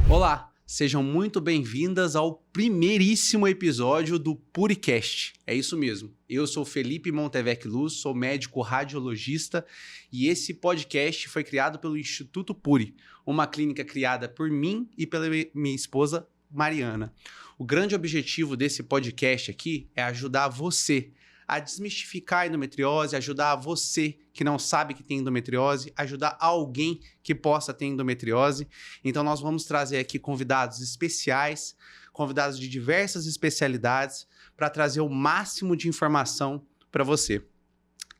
Olá, sejam muito bem-vindas ao primeiríssimo episódio do Puricast. É isso mesmo, eu sou Felipe Montevec Luz, sou médico radiologista e esse podcast foi criado pelo Instituto Puri, uma clínica criada por mim e pela minha esposa Mariana. O grande objetivo desse podcast aqui é ajudar você a desmistificar a endometriose, ajudar você que não sabe que tem endometriose, ajudar alguém que possa ter endometriose. Então nós vamos trazer aqui convidados especiais, convidados de diversas especialidades, para trazer o máximo de informação para você.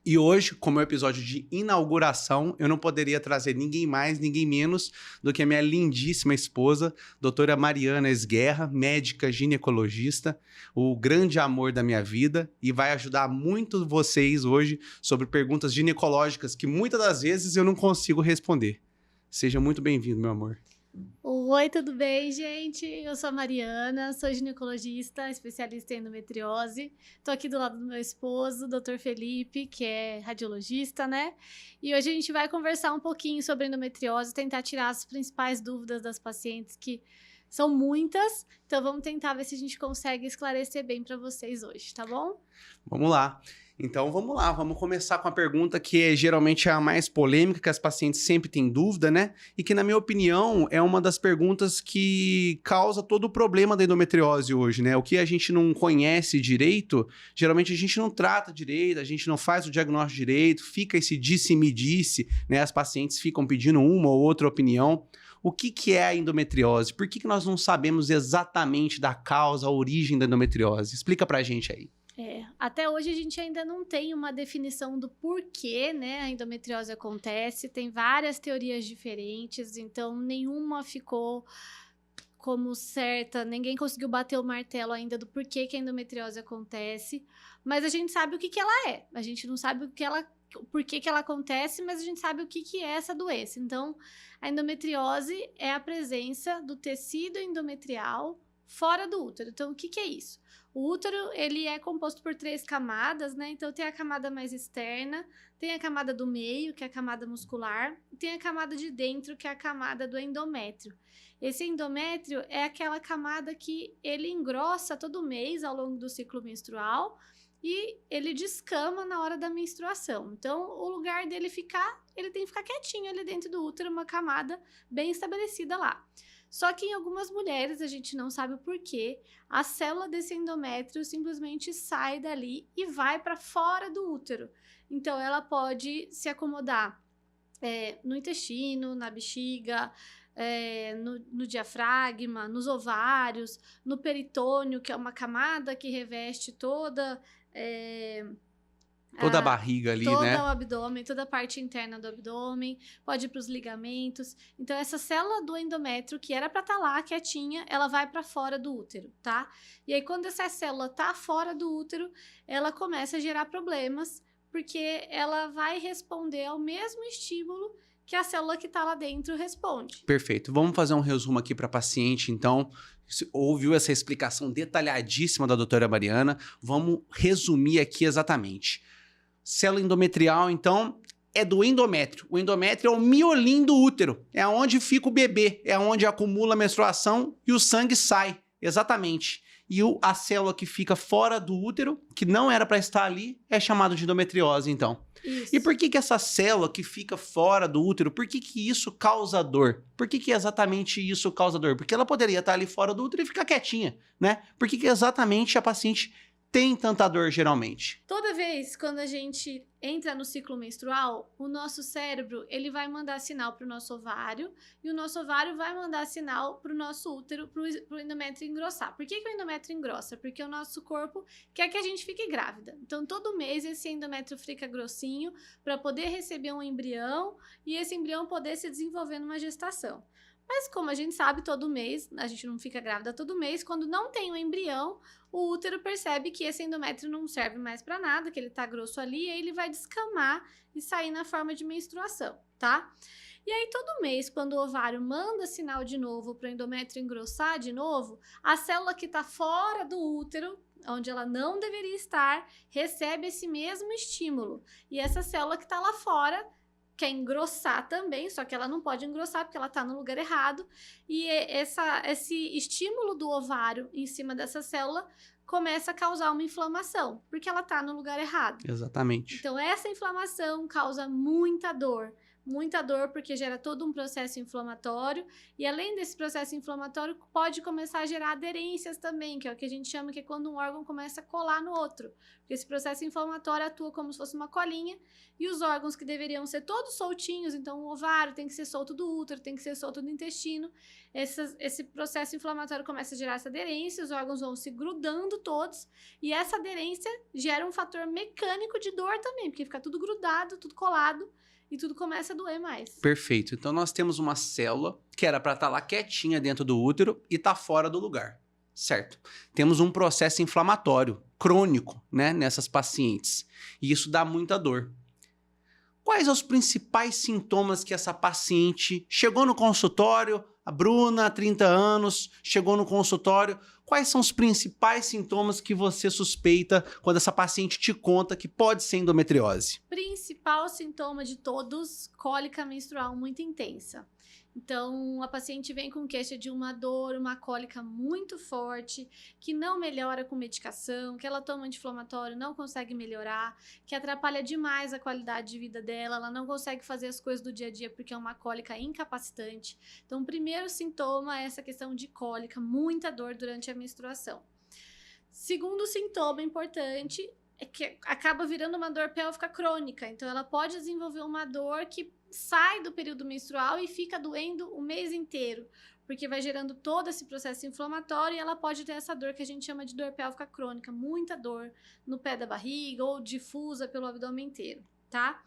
E hoje, como é o episódio de inauguração, eu não poderia trazer ninguém mais, ninguém menos do que a minha lindíssima esposa, doutora Mariana Esguerra, médica ginecologista, o grande amor da minha vida, e vai ajudar muito vocês hoje sobre perguntas ginecológicas que muitas das vezes eu não consigo responder. Seja muito bem-vindo, meu amor. Oi, tudo bem, gente? Eu sou a Mariana, sou ginecologista, especialista em endometriose. Tô aqui do lado do meu esposo, Dr. Felipe, que é radiologista, né? E hoje a gente vai conversar um pouquinho sobre endometriose, tentar tirar as principais dúvidas das pacientes, que são muitas. Então vamos tentar ver se a gente consegue esclarecer bem para vocês hoje, tá bom? Vamos lá. Então vamos lá, vamos começar com a pergunta que é geralmente a mais polêmica, que as pacientes sempre têm dúvida, né? E que, na minha opinião, é uma das perguntas que causa todo o problema da endometriose hoje, né? O que a gente não conhece direito, geralmente a gente não trata direito, a gente não faz o diagnóstico direito, fica esse disse-me-disse, né? As pacientes ficam pedindo uma ou outra opinião. O que é a endometriose? Por que nós não sabemos exatamente da causa, a origem da endometriose? Explica pra gente aí. Até hoje a gente ainda não tem uma definição do porquê, né, a endometriose acontece, tem várias teorias diferentes, então nenhuma ficou como certa, ninguém conseguiu bater o martelo ainda do porquê que a endometriose acontece, mas a gente sabe o que ela é, a gente não sabe por que ela acontece, mas a gente sabe o que é essa doença. Então, a endometriose é a presença do tecido endometrial fora do útero. Então, o que é isso? O útero, ele é composto por 3 camadas, né? Então, tem a camada mais externa, tem a camada do meio, que é a camada muscular, e tem a camada de dentro, que é a camada do endométrio. Esse endométrio é aquela camada que ele engrossa todo mês ao longo do ciclo menstrual e ele descama na hora da menstruação. Então, o lugar dele ele tem que ficar quietinho ali dentro do útero, uma camada bem estabelecida lá. Só que em algumas mulheres, a gente não sabe o porquê, a célula desse endométrio simplesmente sai dali e vai para fora do útero. Então, ela pode se acomodar no intestino, na bexiga, no diafragma, nos ovários, no peritônio, que é uma camada que reveste toda a barriga ali, todo né? Todo o abdômen, toda a parte interna do abdômen, pode ir para os ligamentos. Então, essa célula do endométrio, que era para estar lá quietinha, ela vai para fora do útero, tá? E aí, quando essa célula tá fora do útero, ela começa a gerar problemas, porque ela vai responder ao mesmo estímulo que a célula que tá lá dentro responde. Perfeito. Vamos fazer um resumo aqui para paciente, então. Você ouviu essa explicação detalhadíssima da doutora Mariana. Vamos resumir aqui exatamente. Célula endometrial, então, é do endométrio. O endométrio é o miolinho do útero. É onde fica o bebê. É onde acumula a menstruação e o sangue sai. Exatamente. E a célula que fica fora do útero, que não era para estar ali, é chamada de endometriose, então. Isso. E por que essa célula que fica fora do útero, por que isso causa dor? Por que exatamente isso causa dor? Porque ela poderia estar ali fora do útero e ficar quietinha, né? Por que exatamente a paciente tem tanta dor geralmente? Toda vez quando a gente entra no ciclo menstrual, o nosso cérebro ele vai mandar sinal para o nosso ovário e o nosso ovário vai mandar sinal para o nosso útero, para o endométrio engrossar. Por que o endométrio engrossa? Porque o nosso corpo quer que a gente fique grávida. Então, todo mês esse endométrio fica grossinho para poder receber um embrião e esse embrião poder se desenvolver numa gestação. Mas como a gente sabe, todo mês, a gente não fica grávida todo mês, quando não tem um embrião, o útero percebe que esse endométrio não serve mais para nada, que ele tá grosso ali, e aí ele vai descamar e sair na forma de menstruação, tá? E aí, todo mês, quando o ovário manda sinal de novo para o endométrio engrossar de novo, a célula que tá fora do útero, onde ela não deveria estar, recebe esse mesmo estímulo. E essa célula que tá lá fora quer engrossar também, só que ela não pode engrossar porque ela está no lugar errado. E esse estímulo do ovário em cima dessa célula começa a causar uma inflamação, porque ela está no lugar errado. Exatamente. Então, essa inflamação causa muita dor porque gera todo um processo inflamatório, e além desse processo inflamatório, pode começar a gerar aderências também, que é o que a gente chama que é quando um órgão começa a colar no outro, porque esse processo inflamatório atua como se fosse uma colinha, e os órgãos que deveriam ser todos soltinhos, então o ovário tem que ser solto do útero, tem que ser solto do intestino, esse processo inflamatório começa a gerar essa aderência, os órgãos vão se grudando todos, e essa aderência gera um fator mecânico de dor também, porque fica tudo grudado, tudo colado, e tudo começa a doer mais. Perfeito. Então, nós temos uma célula que era para estar lá quietinha dentro do útero e está fora do lugar, certo? Temos um processo inflamatório crônico, né, nessas pacientes. E isso dá muita dor. Quais os principais sintomas que essa paciente chegou no consultório? A Bruna, 30 anos, chegou no consultório. Quais são os principais sintomas que você suspeita quando essa paciente te conta que pode ser endometriose? Principal sintoma de todos, cólica menstrual muito intensa. Então, a paciente vem com queixa de uma dor, uma cólica muito forte, que não melhora com medicação, que ela toma anti-inflamatório, não consegue melhorar, que atrapalha demais a qualidade de vida dela, ela não consegue fazer as coisas do dia a dia porque é uma cólica incapacitante. Então, o primeiro sintoma é essa questão de cólica, muita dor durante a menstruação. Segundo sintoma importante é que acaba virando uma dor pélvica crônica, então ela pode desenvolver uma dor que sai do período menstrual e fica doendo o mês inteiro, porque vai gerando todo esse processo inflamatório e ela pode ter essa dor que a gente chama de dor pélvica crônica, muita dor no pé da barriga ou difusa pelo abdômen inteiro, tá?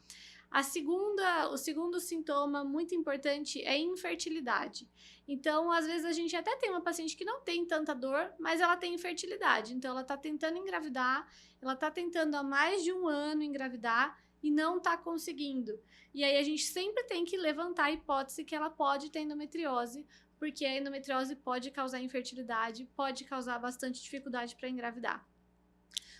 O segundo sintoma muito importante é infertilidade. Então, às vezes a gente até tem uma paciente que não tem tanta dor, mas ela tem infertilidade. Então, ela tá tentando engravidar, ela tá tentando há mais de um ano engravidar e não tá conseguindo. E aí a gente sempre tem que levantar a hipótese que ela pode ter endometriose, porque a endometriose pode causar infertilidade, pode causar bastante dificuldade para engravidar.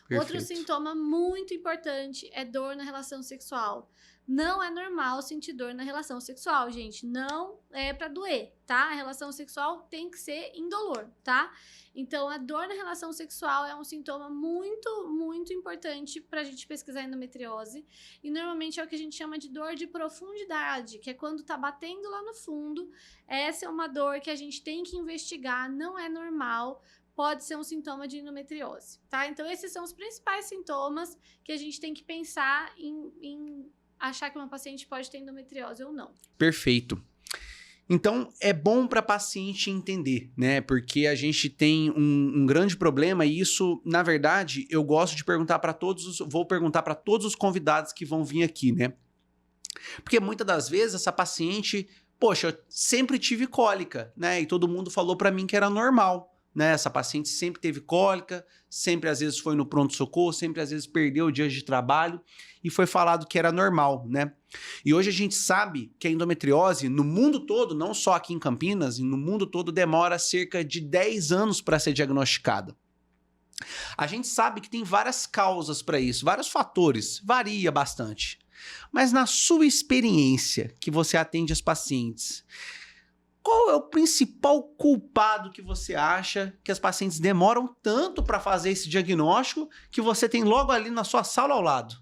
Perfeito. Outro sintoma muito importante é dor na relação sexual. Não é normal sentir dor na relação sexual, gente. Não é pra doer, tá? A relação sexual tem que ser indolor, tá? Então, a dor na relação sexual é um sintoma muito importante pra gente pesquisar endometriose. E normalmente é o que a gente chama de dor de profundidade, que é quando tá batendo lá no fundo. Essa é uma dor que a gente tem que investigar, não é normal. Pode ser um sintoma de endometriose, tá? Então, esses são os principais sintomas que a gente tem que pensar em achar que uma paciente pode ter endometriose ou não. Perfeito. Então, é bom para a paciente entender, né? Porque a gente tem um grande problema e isso, na verdade, eu gosto de perguntar para vou perguntar para todos os convidados que vão vir aqui, né? Porque muitas das vezes essa paciente, poxa, eu sempre tive cólica, né? E todo mundo falou para mim que era normal. Né? Essa paciente sempre teve cólica, sempre às vezes foi no pronto-socorro, sempre às vezes perdeu dias de trabalho e foi falado que era normal, né? E hoje a gente sabe que a endometriose no mundo todo, não só aqui em Campinas, no mundo todo demora cerca de 10 anos para ser diagnosticada. A gente sabe que tem várias causas para isso, vários fatores, varia bastante. Mas na sua experiência que você atende as pacientes, qual é o principal culpado que você acha que as pacientes demoram tanto para fazer esse diagnóstico que você tem logo ali na sua sala ao lado?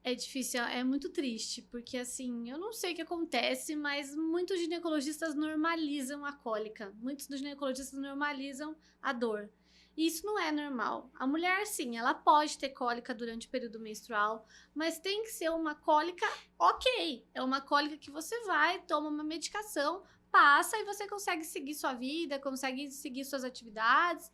É difícil, é muito triste, porque assim, eu não sei o que acontece, mas muitos ginecologistas normalizam a cólica, muitos dos ginecologistas normalizam a dor. E isso não é normal. A mulher, sim, ela pode ter cólica durante o período menstrual, mas tem que ser uma cólica ok. É uma cólica que você vai, toma uma medicação, passa e você consegue seguir sua vida, consegue seguir suas atividades.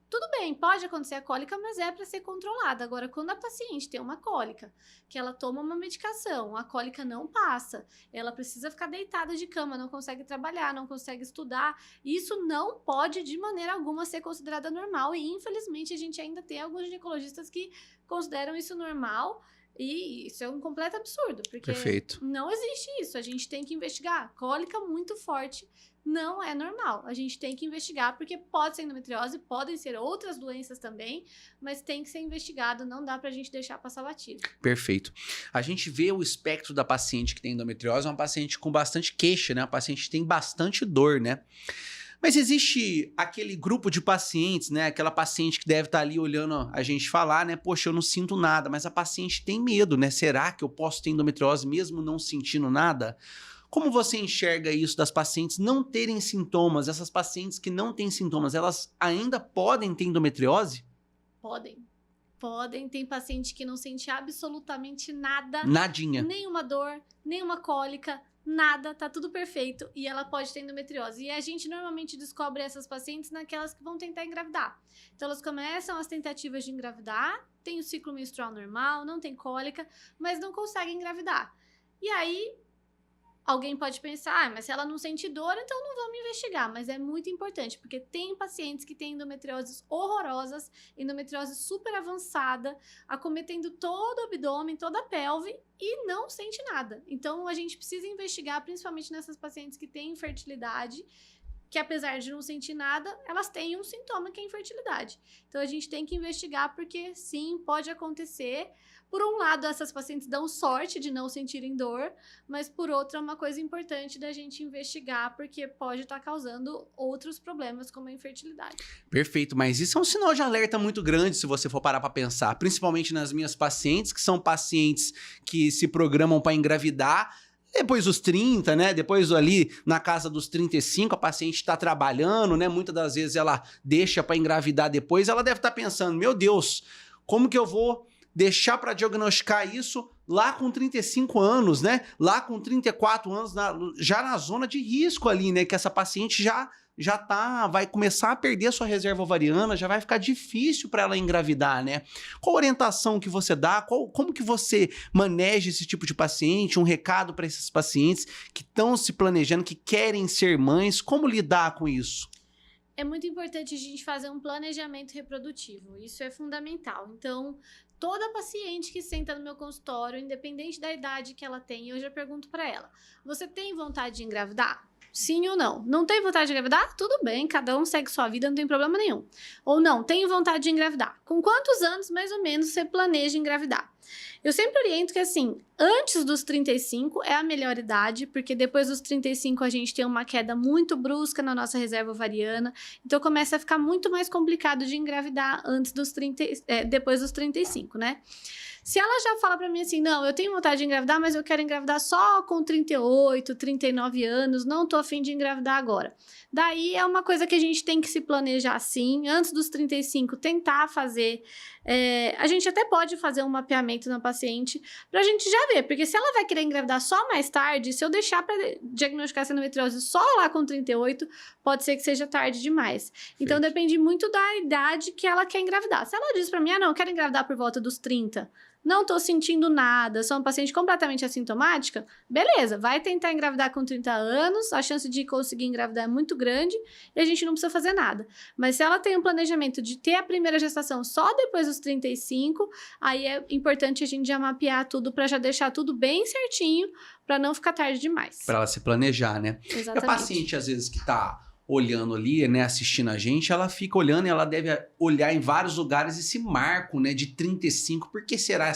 Tudo bem, pode acontecer a cólica, mas é para ser controlada. Agora, quando a paciente tem uma cólica, que ela toma uma medicação, a cólica não passa, ela precisa ficar deitada de cama, não consegue trabalhar, não consegue estudar, isso não pode de maneira alguma ser considerada normal e infelizmente a gente ainda tem alguns ginecologistas que consideram isso normal E isso é um completo absurdo, porque Perfeito. não existe isso. A gente tem que investigar. Cólica muito forte não é normal. A gente tem que investigar, porque pode ser endometriose, podem ser outras doenças também, mas tem que ser investigado, não dá pra gente deixar passar batido. Perfeito. A gente vê o espectro da paciente que tem endometriose, é uma paciente com bastante queixa, né? Uma paciente que tem bastante dor, né? Mas existe aquele grupo de pacientes, né? Aquela paciente que deve estar ali olhando a gente falar, né? Poxa, eu não sinto nada, mas a paciente tem medo, né? Será que eu posso ter endometriose mesmo não sentindo nada? Como você enxerga isso das pacientes não terem sintomas? Essas pacientes que não têm sintomas, elas ainda podem ter endometriose? Podem. Tem paciente que não sente absolutamente nada. Nadinha. Nenhuma dor, nenhuma cólica, nada, tá tudo perfeito. E ela pode ter endometriose. E a gente normalmente descobre essas pacientes naquelas que vão tentar engravidar. Então elas começam as tentativas de engravidar, tem o ciclo menstrual normal, não tem cólica, mas não conseguem engravidar. E aí alguém pode pensar, mas se ela não sente dor, então não vamos investigar. Mas é muito importante, porque tem pacientes que têm endometrioses horrorosas, endometriose super avançada, acometendo todo o abdômen, toda a pelve, e não sente nada. Então, a gente precisa investigar, principalmente nessas pacientes que têm infertilidade, que apesar de não sentir nada, elas têm um sintoma que é infertilidade. Então, a gente tem que investigar, porque sim, pode acontecer. Por um lado, essas pacientes dão sorte de não sentirem dor, mas por outro, é uma coisa importante da gente investigar, porque pode estar causando outros problemas, como a infertilidade. Perfeito, mas isso é um sinal de alerta muito grande se você for parar para pensar, principalmente nas minhas pacientes, que são pacientes que se programam para engravidar depois dos 30, né? Depois ali na casa dos 35, a paciente está trabalhando, né? Muitas das vezes ela deixa para engravidar depois, ela deve estar pensando, meu Deus, como que eu vou deixar para diagnosticar isso lá com 35 anos, né? Lá com 34 anos, já na zona de risco ali, né? Que essa paciente vai começar a perder a sua reserva ovariana, já vai ficar difícil para ela engravidar, né? Qual orientação que você dá? Como que você maneja esse tipo de paciente? Um recado para esses pacientes que estão se planejando, que querem ser mães, como lidar com isso? É muito importante a gente fazer um planejamento reprodutivo, isso é fundamental. Então, toda paciente que senta no meu consultório, independente da idade que ela tem, eu já pergunto para ela, você tem vontade de engravidar? Sim ou não? Não tem vontade de engravidar? Tudo bem, cada um segue sua vida, não tem problema nenhum. Ou não, tenho vontade de engravidar. Com quantos anos, mais ou menos, você planeja engravidar? Eu sempre oriento que, assim, antes dos 35 é a melhor idade, porque depois dos 35 a gente tem uma queda muito brusca na nossa reserva ovariana, então começa a ficar muito mais complicado de engravidar depois dos 35, né? Se ela já fala pra mim assim, não, eu tenho vontade de engravidar, mas eu quero engravidar só com 38, 39 anos, não tô a fim de engravidar agora. Daí é uma coisa que a gente tem que se planejar sim, antes dos 35, tentar fazer. A gente até pode fazer um mapeamento na paciente pra gente já ver, porque se ela vai querer engravidar só mais tarde, se eu deixar pra diagnosticar essa endometriose só lá com 38, pode ser que seja tarde demais. Então depende muito da idade que ela quer engravidar. Se ela diz pra mim, não, eu quero engravidar por volta dos 30, não tô sentindo nada, sou uma paciente completamente assintomática, beleza, vai tentar engravidar com 30 anos, a chance de conseguir engravidar é muito grande e a gente não precisa fazer nada. Mas se ela tem um planejamento de ter a primeira gestação só depois dos 35, aí é importante a gente já mapear tudo para já deixar tudo bem certinho, para não ficar tarde demais. Para ela se planejar, né? Exatamente. E a paciente, às vezes, que tá olhando ali, né, assistindo a gente, ela fica olhando e ela deve olhar em vários lugares esse marco, né, de 35. Por que será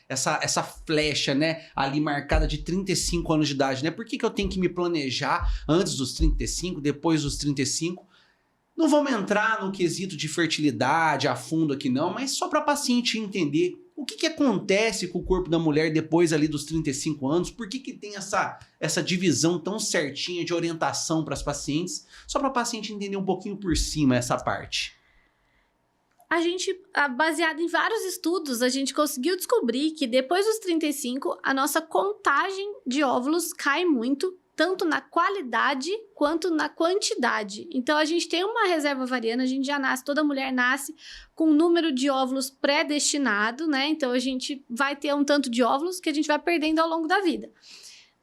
essa flecha, né, ali marcada de 35 anos de idade, né? Por que eu tenho que me planejar antes dos 35, depois dos 35? Não vamos entrar no quesito de fertilidade a fundo aqui não, mas só para a paciente entender o que acontece com o corpo da mulher depois ali dos 35 anos, por que tem essa divisão tão certinha de orientação para as pacientes, só para a paciente entender um pouquinho por cima essa parte. A gente, baseado em vários estudos, a gente conseguiu descobrir que depois dos 35, a nossa contagem de óvulos cai muito, tanto na qualidade quanto na quantidade. Então, a gente tem uma reserva ovariana, a gente já nasce, toda mulher nasce com um número de óvulos predestinado, né? Então, a gente vai ter um tanto de óvulos que a gente vai perdendo ao longo da vida.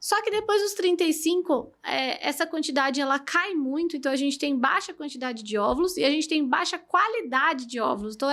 Só que depois dos 35, essa quantidade ela cai muito, então a gente tem baixa quantidade de óvulos e a gente tem baixa qualidade de óvulos. Então,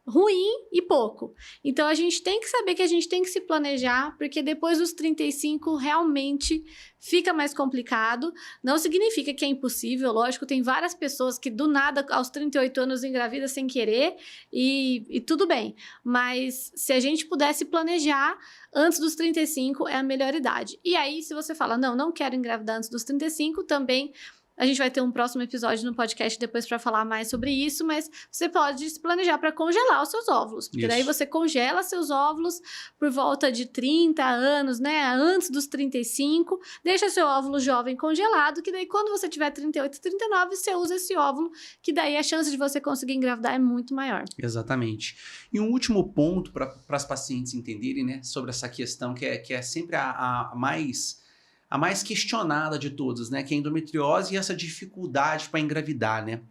ruim e pouco. Então, a gente tem que saber que a gente tem que se planejar, porque depois dos 35, realmente fica mais complicado. Não significa que é impossível, lógico, tem várias pessoas que do nada, aos 38 anos, engravidam sem querer, e tudo bem. Mas se a gente pudesse planejar, antes dos 35 é a melhor idade. E aí, se você fala, não quero engravidar antes dos 35, também... A gente vai ter um próximo episódio no podcast depois para falar mais sobre isso, mas você pode se planejar para congelar os seus óvulos. Porque daí você congela seus óvulos por volta de 30 anos, né? Antes dos 35, deixa seu óvulo jovem congelado, que daí quando você tiver 38, 39, você usa esse óvulo, que daí a chance de você conseguir engravidar é muito maior. Exatamente. E um último ponto para as pacientes entenderem, né, sobre essa questão que é sempre a mais questionada de todas, né? Que é a endometriose e essa dificuldade para engravidar, né?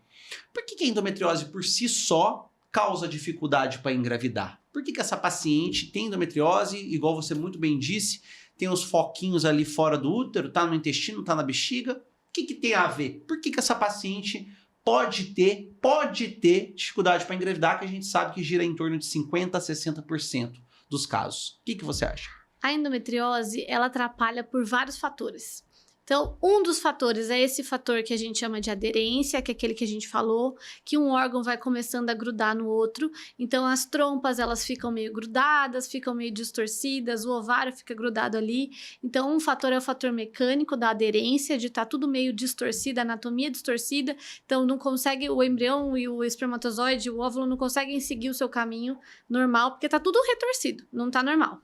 Por que a endometriose por si só causa dificuldade para engravidar? Por que essa paciente tem endometriose, igual você muito bem disse, tem os foquinhos ali fora do útero, tá no intestino, tá na bexiga? O que tem a ver? Por que essa paciente pode ter dificuldade para engravidar, que a gente sabe que gira em torno de 50% a 60% dos casos? O que você acha? A endometriose, ela atrapalha por vários fatores. Então, um dos fatores é esse fator que a gente chama de aderência, que é aquele que a gente falou, que um órgão vai começando a grudar no outro. Então, as trompas, elas ficam meio grudadas, ficam meio distorcidas, o ovário fica grudado ali. Então, um fator é o fator mecânico da aderência, de estar tudo meio distorcido, a anatomia distorcida. Então, não consegue, o embrião e o espermatozoide, o óvulo não conseguem seguir o seu caminho normal, porque está tudo retorcido, não está normal.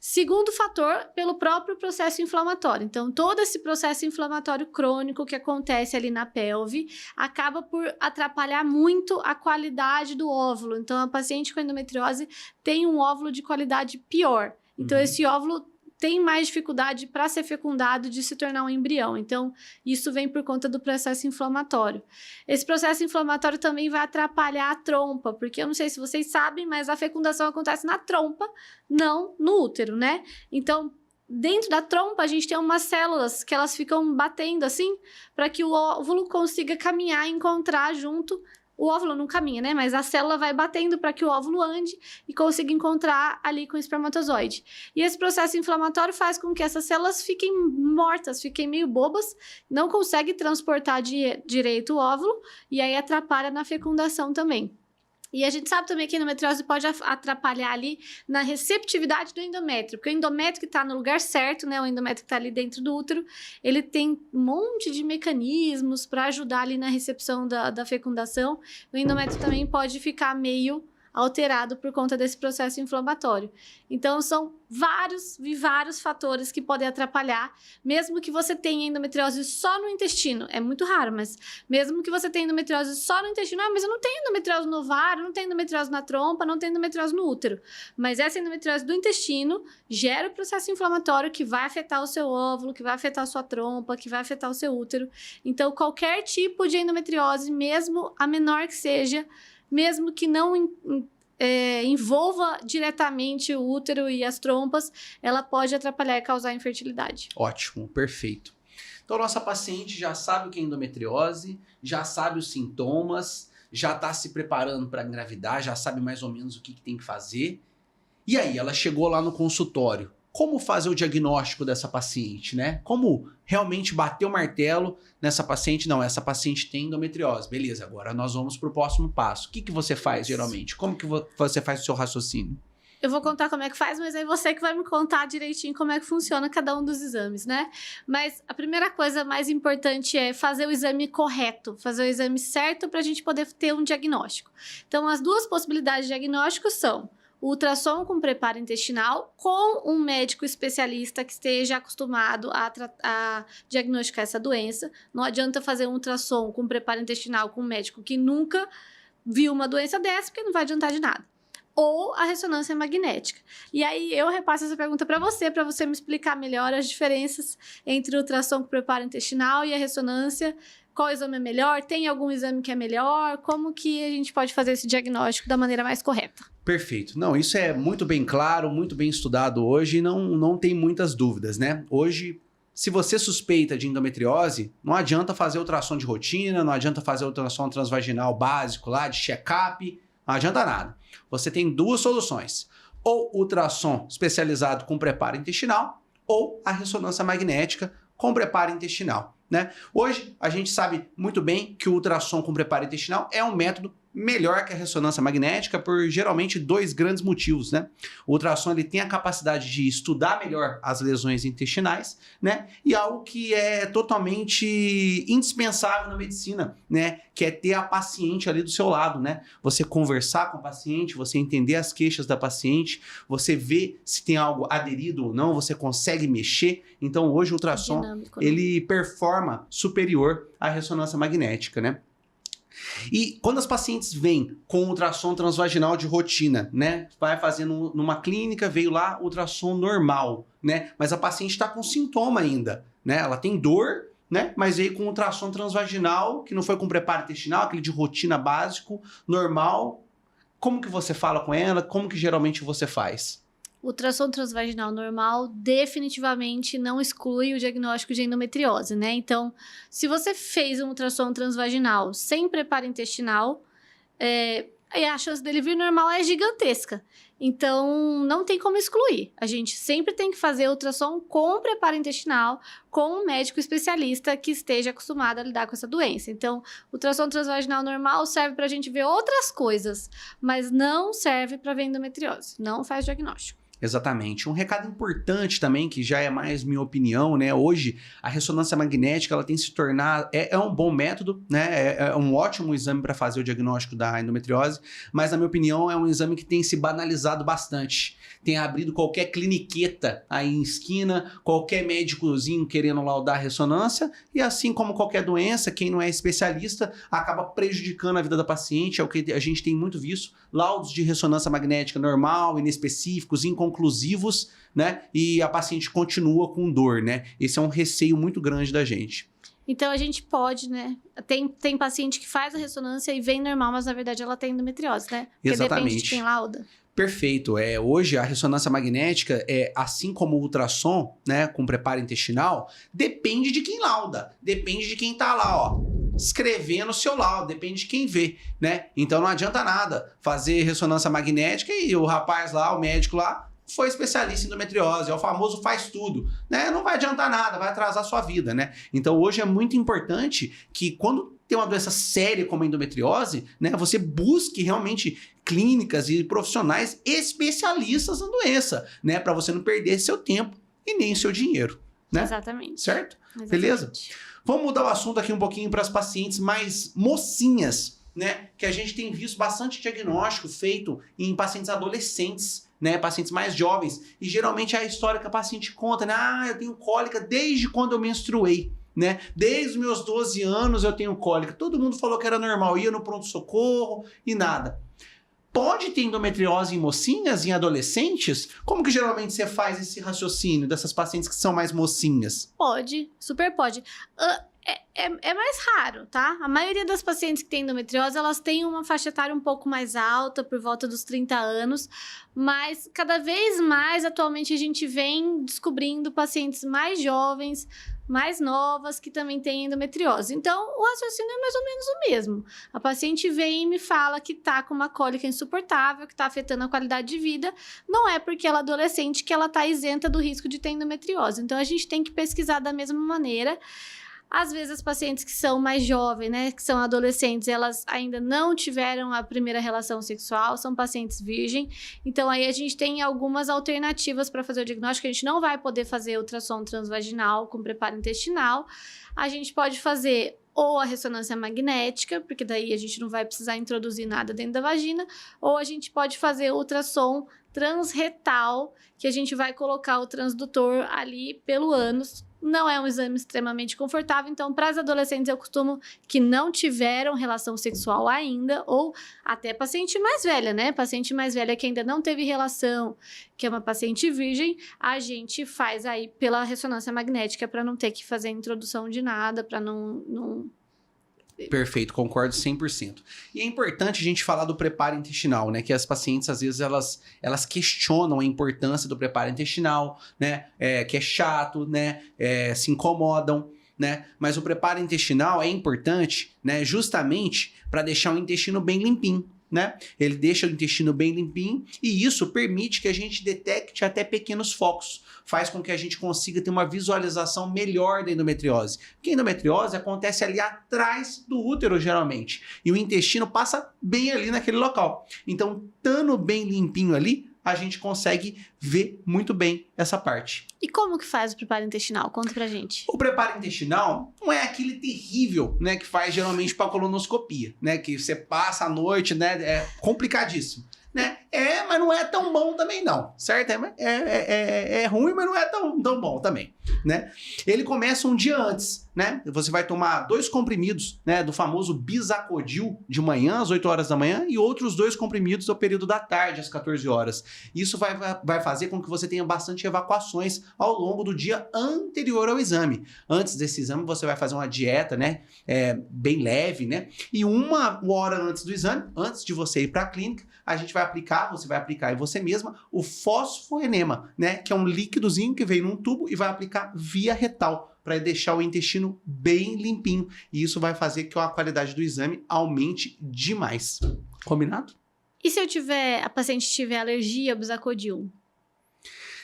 Segundo fator, pelo próprio processo inflamatório. Então, todo esse processo inflamatório crônico que acontece ali na pelve acaba por atrapalhar muito a qualidade do óvulo. Então, a paciente com endometriose tem um óvulo de qualidade pior. Então, esse óvulo tem mais dificuldade para ser fecundado de se tornar um embrião. Então, isso vem por conta do processo inflamatório. Esse processo inflamatório também vai atrapalhar a trompa, porque eu não sei se vocês sabem, mas a fecundação acontece na trompa, não no útero, né? Então, dentro da trompa, a gente tem umas células que elas ficam batendo assim, para que o óvulo consiga caminhar e encontrar junto. O óvulo não caminha, né? Mas a célula vai batendo para que o óvulo ande e consiga encontrar ali com o espermatozoide. E esse processo inflamatório faz com que essas células fiquem mortas, fiquem meio bobas, não conseguem transportar direito o óvulo e aí atrapalha na fecundação também. E a gente sabe também que a endometriose pode atrapalhar ali na receptividade do endométrio, porque o endométrio que está no lugar certo, né, o endométrio que está ali dentro do útero, ele tem um monte de mecanismos para ajudar ali na recepção da fecundação. O endométrio também pode ficar meio alterado por conta desse processo inflamatório. Então, são vários fatores que podem atrapalhar, mesmo que você tenha endometriose só no intestino. É muito raro, mas mesmo que você tenha endometriose só no intestino, mas eu não tenho endometriose no ovário, não tenho endometriose na trompa, não tenho endometriose no útero. Mas essa endometriose do intestino gera o processo inflamatório que vai afetar o seu óvulo, que vai afetar a sua trompa, que vai afetar o seu útero. Então, qualquer tipo de endometriose, mesmo a menor que seja, mesmo que não envolva diretamente o útero e as trompas, ela pode atrapalhar e causar infertilidade. Ótimo, perfeito. Então, nossa paciente já sabe o que é endometriose, já sabe os sintomas, já está se preparando para engravidar, já sabe mais ou menos o que tem que fazer. E aí, ela chegou lá no consultório. Como fazer o diagnóstico dessa paciente, né? Como realmente bater o martelo nessa paciente? Não, essa paciente tem endometriose. Beleza, agora nós vamos para o próximo passo. O que você faz, geralmente? Como que você faz o seu raciocínio? Eu vou contar como é que faz, mas aí você que vai me contar direitinho como é que funciona cada um dos exames, né? Mas a primeira coisa mais importante é fazer o exame correto, fazer o exame certo para a gente poder ter um diagnóstico. Então, as duas possibilidades de diagnóstico são o ultrassom com preparo intestinal com um médico especialista que esteja acostumado a diagnosticar essa doença. Não adianta fazer um ultrassom com preparo intestinal com um médico que nunca viu uma doença dessa, porque não vai adiantar de nada. Ou a ressonância magnética. E aí eu repasso essa pergunta para você me explicar melhor as diferenças entre o ultrassom com preparo intestinal e a ressonância. Qual exame é melhor? Tem algum exame que é melhor? Como que a gente pode fazer esse diagnóstico da maneira mais correta? Perfeito. Não, isso é muito bem claro, muito bem estudado hoje e não tem muitas dúvidas, né? Hoje, se você suspeita de endometriose, não adianta fazer ultrassom de rotina, não adianta fazer ultrassom transvaginal básico lá, de check-up. Não adianta nada. Você tem duas soluções. Ou ultrassom especializado com preparo intestinal, ou a ressonância magnética com preparo intestinal, né? Hoje, a gente sabe muito bem que o ultrassom com preparo intestinal é um método melhor que a ressonância magnética por geralmente dois grandes motivos, né? O ultrassom ele tem a capacidade de estudar melhor as lesões intestinais, né? E algo que é totalmente indispensável na medicina, né? Que é ter a paciente ali do seu lado, né? Você conversar com o paciente, você entender as queixas da paciente, você ver se tem algo aderido ou não, você consegue mexer. Então, hoje o ultrassom, Dinâmico, né? ele performa superior à ressonância magnética, né? E quando as pacientes vêm com ultrassom transvaginal de rotina, né? Vai fazendo numa clínica, veio lá ultrassom normal, né? Mas a paciente está com sintoma ainda, né? Ela tem dor, né? Mas veio com ultrassom transvaginal, que não foi com preparo intestinal, aquele de rotina básico, normal. Como que você fala com ela? Como que geralmente você faz? O ultrassom transvaginal normal definitivamente não exclui o diagnóstico de endometriose, né? Então, se você fez um ultrassom transvaginal sem preparo intestinal, a chance dele vir normal é gigantesca. Então, não tem como excluir. A gente sempre tem que fazer ultrassom com preparo intestinal, com um médico especialista que esteja acostumado a lidar com essa doença. Então, o ultrassom transvaginal normal serve para a gente ver outras coisas, mas não serve para ver endometriose. Não faz diagnóstico. Exatamente. Um recado importante também, que já é mais minha opinião, né? Hoje, a ressonância magnética, ela tem se tornado... É um bom método, né? É um ótimo exame para fazer o diagnóstico da endometriose, mas, na minha opinião, é um exame que tem se banalizado bastante. Tem abrido qualquer cliniqueta aí em esquina, qualquer médicozinho querendo laudar a ressonância, e assim como qualquer doença, quem não é especialista acaba prejudicando a vida da paciente, é o que a gente tem muito visto. Laudos de ressonância magnética normal, inespecíficos, inconclusivos, né? E a paciente continua com dor, né? Esse é um receio muito grande da gente. Então, a gente pode, né? Tem paciente que faz a ressonância e vem normal, mas na verdade ela tem endometriose, né? Porque Exatamente. depende de quem lauda. Perfeito. Hoje a ressonância magnética, assim como o ultrassom, né, com preparo intestinal, depende de quem lauda, depende de quem tá lá, ó, escrevendo o seu laudo, depende de quem vê, né? Então não adianta nada fazer ressonância magnética e o rapaz lá, o médico lá, foi especialista em endometriose, é o famoso faz tudo, né? Não vai adiantar nada, vai atrasar a sua vida, né? Então hoje é muito importante que quando tem uma doença séria como a endometriose, né, você busque realmente clínicas e profissionais especialistas na doença, né, para você não perder seu tempo e nem seu dinheiro, né? Exatamente. Certo? Exatamente. Beleza? Vamos mudar o assunto aqui um pouquinho para as pacientes mais mocinhas, né, que a gente tem visto bastante diagnóstico feito em pacientes adolescentes, né, pacientes mais jovens, e geralmente é a história que a paciente conta, né, eu tenho cólica desde quando eu menstruei, né, desde os meus 12 anos eu tenho cólica, todo mundo falou que era normal, ia no pronto-socorro e nada. Pode ter endometriose em mocinhas, em adolescentes? Como que geralmente você faz esse raciocínio dessas pacientes que são mais mocinhas? Pode, super pode. É mais raro, tá? A maioria das pacientes que têm endometriose, elas têm uma faixa etária um pouco mais alta, por volta dos 30 anos, mas cada vez mais, atualmente, a gente vem descobrindo pacientes mais jovens, mais novas, que também têm endometriose. Então, o raciocínio é mais ou menos o mesmo. A paciente vem e me fala que tá com uma cólica insuportável, que tá afetando a qualidade de vida. Não é porque ela é adolescente que ela tá isenta do risco de ter endometriose. Então, a gente tem que pesquisar da mesma maneira. Às vezes, as pacientes que são mais jovens, né, que são adolescentes, elas ainda não tiveram a primeira relação sexual, são pacientes virgem. Então, aí a gente tem algumas alternativas para fazer o diagnóstico. A gente não vai poder fazer ultrassom transvaginal com preparo intestinal. A gente pode fazer ou a ressonância magnética, porque daí a gente não vai precisar introduzir nada dentro da vagina, ou a gente pode fazer ultrassom transretal, que a gente vai colocar o transdutor ali pelo ânus. Não é um exame extremamente confortável, então para as adolescentes eu costumo que não tiveram relação sexual ainda, ou até paciente mais velha, né? Paciente mais velha que ainda não teve relação, que é uma paciente virgem, a gente faz aí pela ressonância magnética para não ter que fazer a introdução de nada, para não... Perfeito, concordo 100%. E é importante a gente falar do preparo intestinal, né? Que as pacientes, às vezes, elas questionam a importância do preparo intestinal, né? Que é chato, né? Se incomodam, né? Mas o preparo intestinal é importante, né? Justamente para deixar o intestino bem limpinho, né? Ele deixa o intestino bem limpinho e isso permite que a gente detecte até pequenos focos. Faz com que a gente consiga ter uma visualização melhor da endometriose. Porque a endometriose acontece ali atrás do útero, geralmente. E o intestino passa bem ali naquele local. Então, estando bem limpinho ali, a gente consegue ver muito bem essa parte. E como que faz o preparo intestinal? Conta pra gente. O preparo intestinal não é aquele terrível, né, que faz geralmente para colonoscopia, né, que você passa a noite, né, é complicadíssimo. Né? Mas não é tão bom também não, certo? É ruim, mas não é tão bom também, né? Ele começa um dia antes, né? Você vai tomar 2 comprimidos, né, do famoso Bizacodil de manhã, às 8 horas da manhã, e outros 2 comprimidos ao período da tarde, às 14 horas. Isso vai fazer com que você tenha bastante evacuações ao longo do dia anterior ao exame. Antes desse exame, você vai fazer uma dieta, né, bem leve, né? E 1 hora antes do exame, antes de você ir para a clínica, você vai aplicar em você mesma o fosfoenema, né? Que é um líquidozinho que vem num tubo e vai aplicar via retal para deixar o intestino bem limpinho. E isso vai fazer que a qualidade do exame aumente demais. Combinado? E se a paciente tiver alergia ao Bizacodil?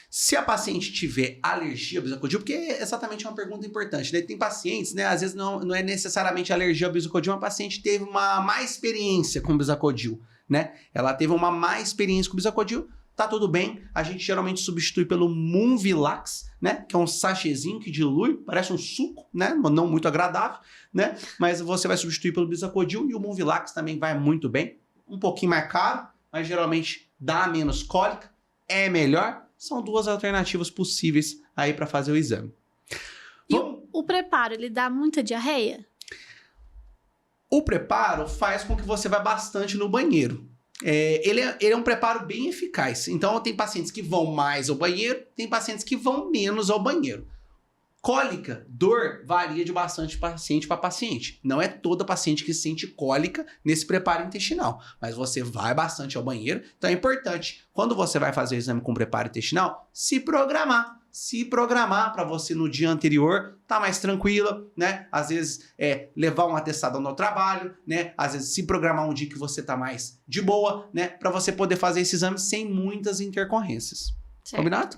Se a paciente tiver alergia ao Bizacodil, porque é exatamente uma pergunta importante, né? Tem pacientes, né? Às vezes não é necessariamente alergia ao Bizacodil, uma paciente teve uma má experiência com o Bizacodil, né? Ela teve uma má experiência com o Bizacodil, tá tudo bem. A gente geralmente substitui pelo Moonvilax, né? Que é um sachêzinho que dilui, parece um suco, né? Não muito agradável, né? Mas você vai substituir pelo Bizacodil e o Moonvilax também vai muito bem. Um pouquinho mais caro, mas geralmente dá menos cólica, é melhor. São 2 alternativas possíveis aí para fazer o exame. E o preparo, ele dá muita diarreia? O preparo faz com que você vá bastante no banheiro. Ele é um preparo bem eficaz. Então, tem pacientes que vão mais ao banheiro, tem pacientes que vão menos ao banheiro. Cólica, dor, varia de bastante paciente para paciente. Não é toda paciente que sente cólica nesse preparo intestinal, mas você vai bastante ao banheiro. Então, é importante, quando você vai fazer o exame com preparo intestinal, se programar para você no dia anterior tá mais tranquila, né? Às vezes levar um atestado no trabalho, né? Às vezes se programar um dia que você tá mais de boa, né? Para você poder fazer esse exame sem muitas intercorrências. Certo. Combinado?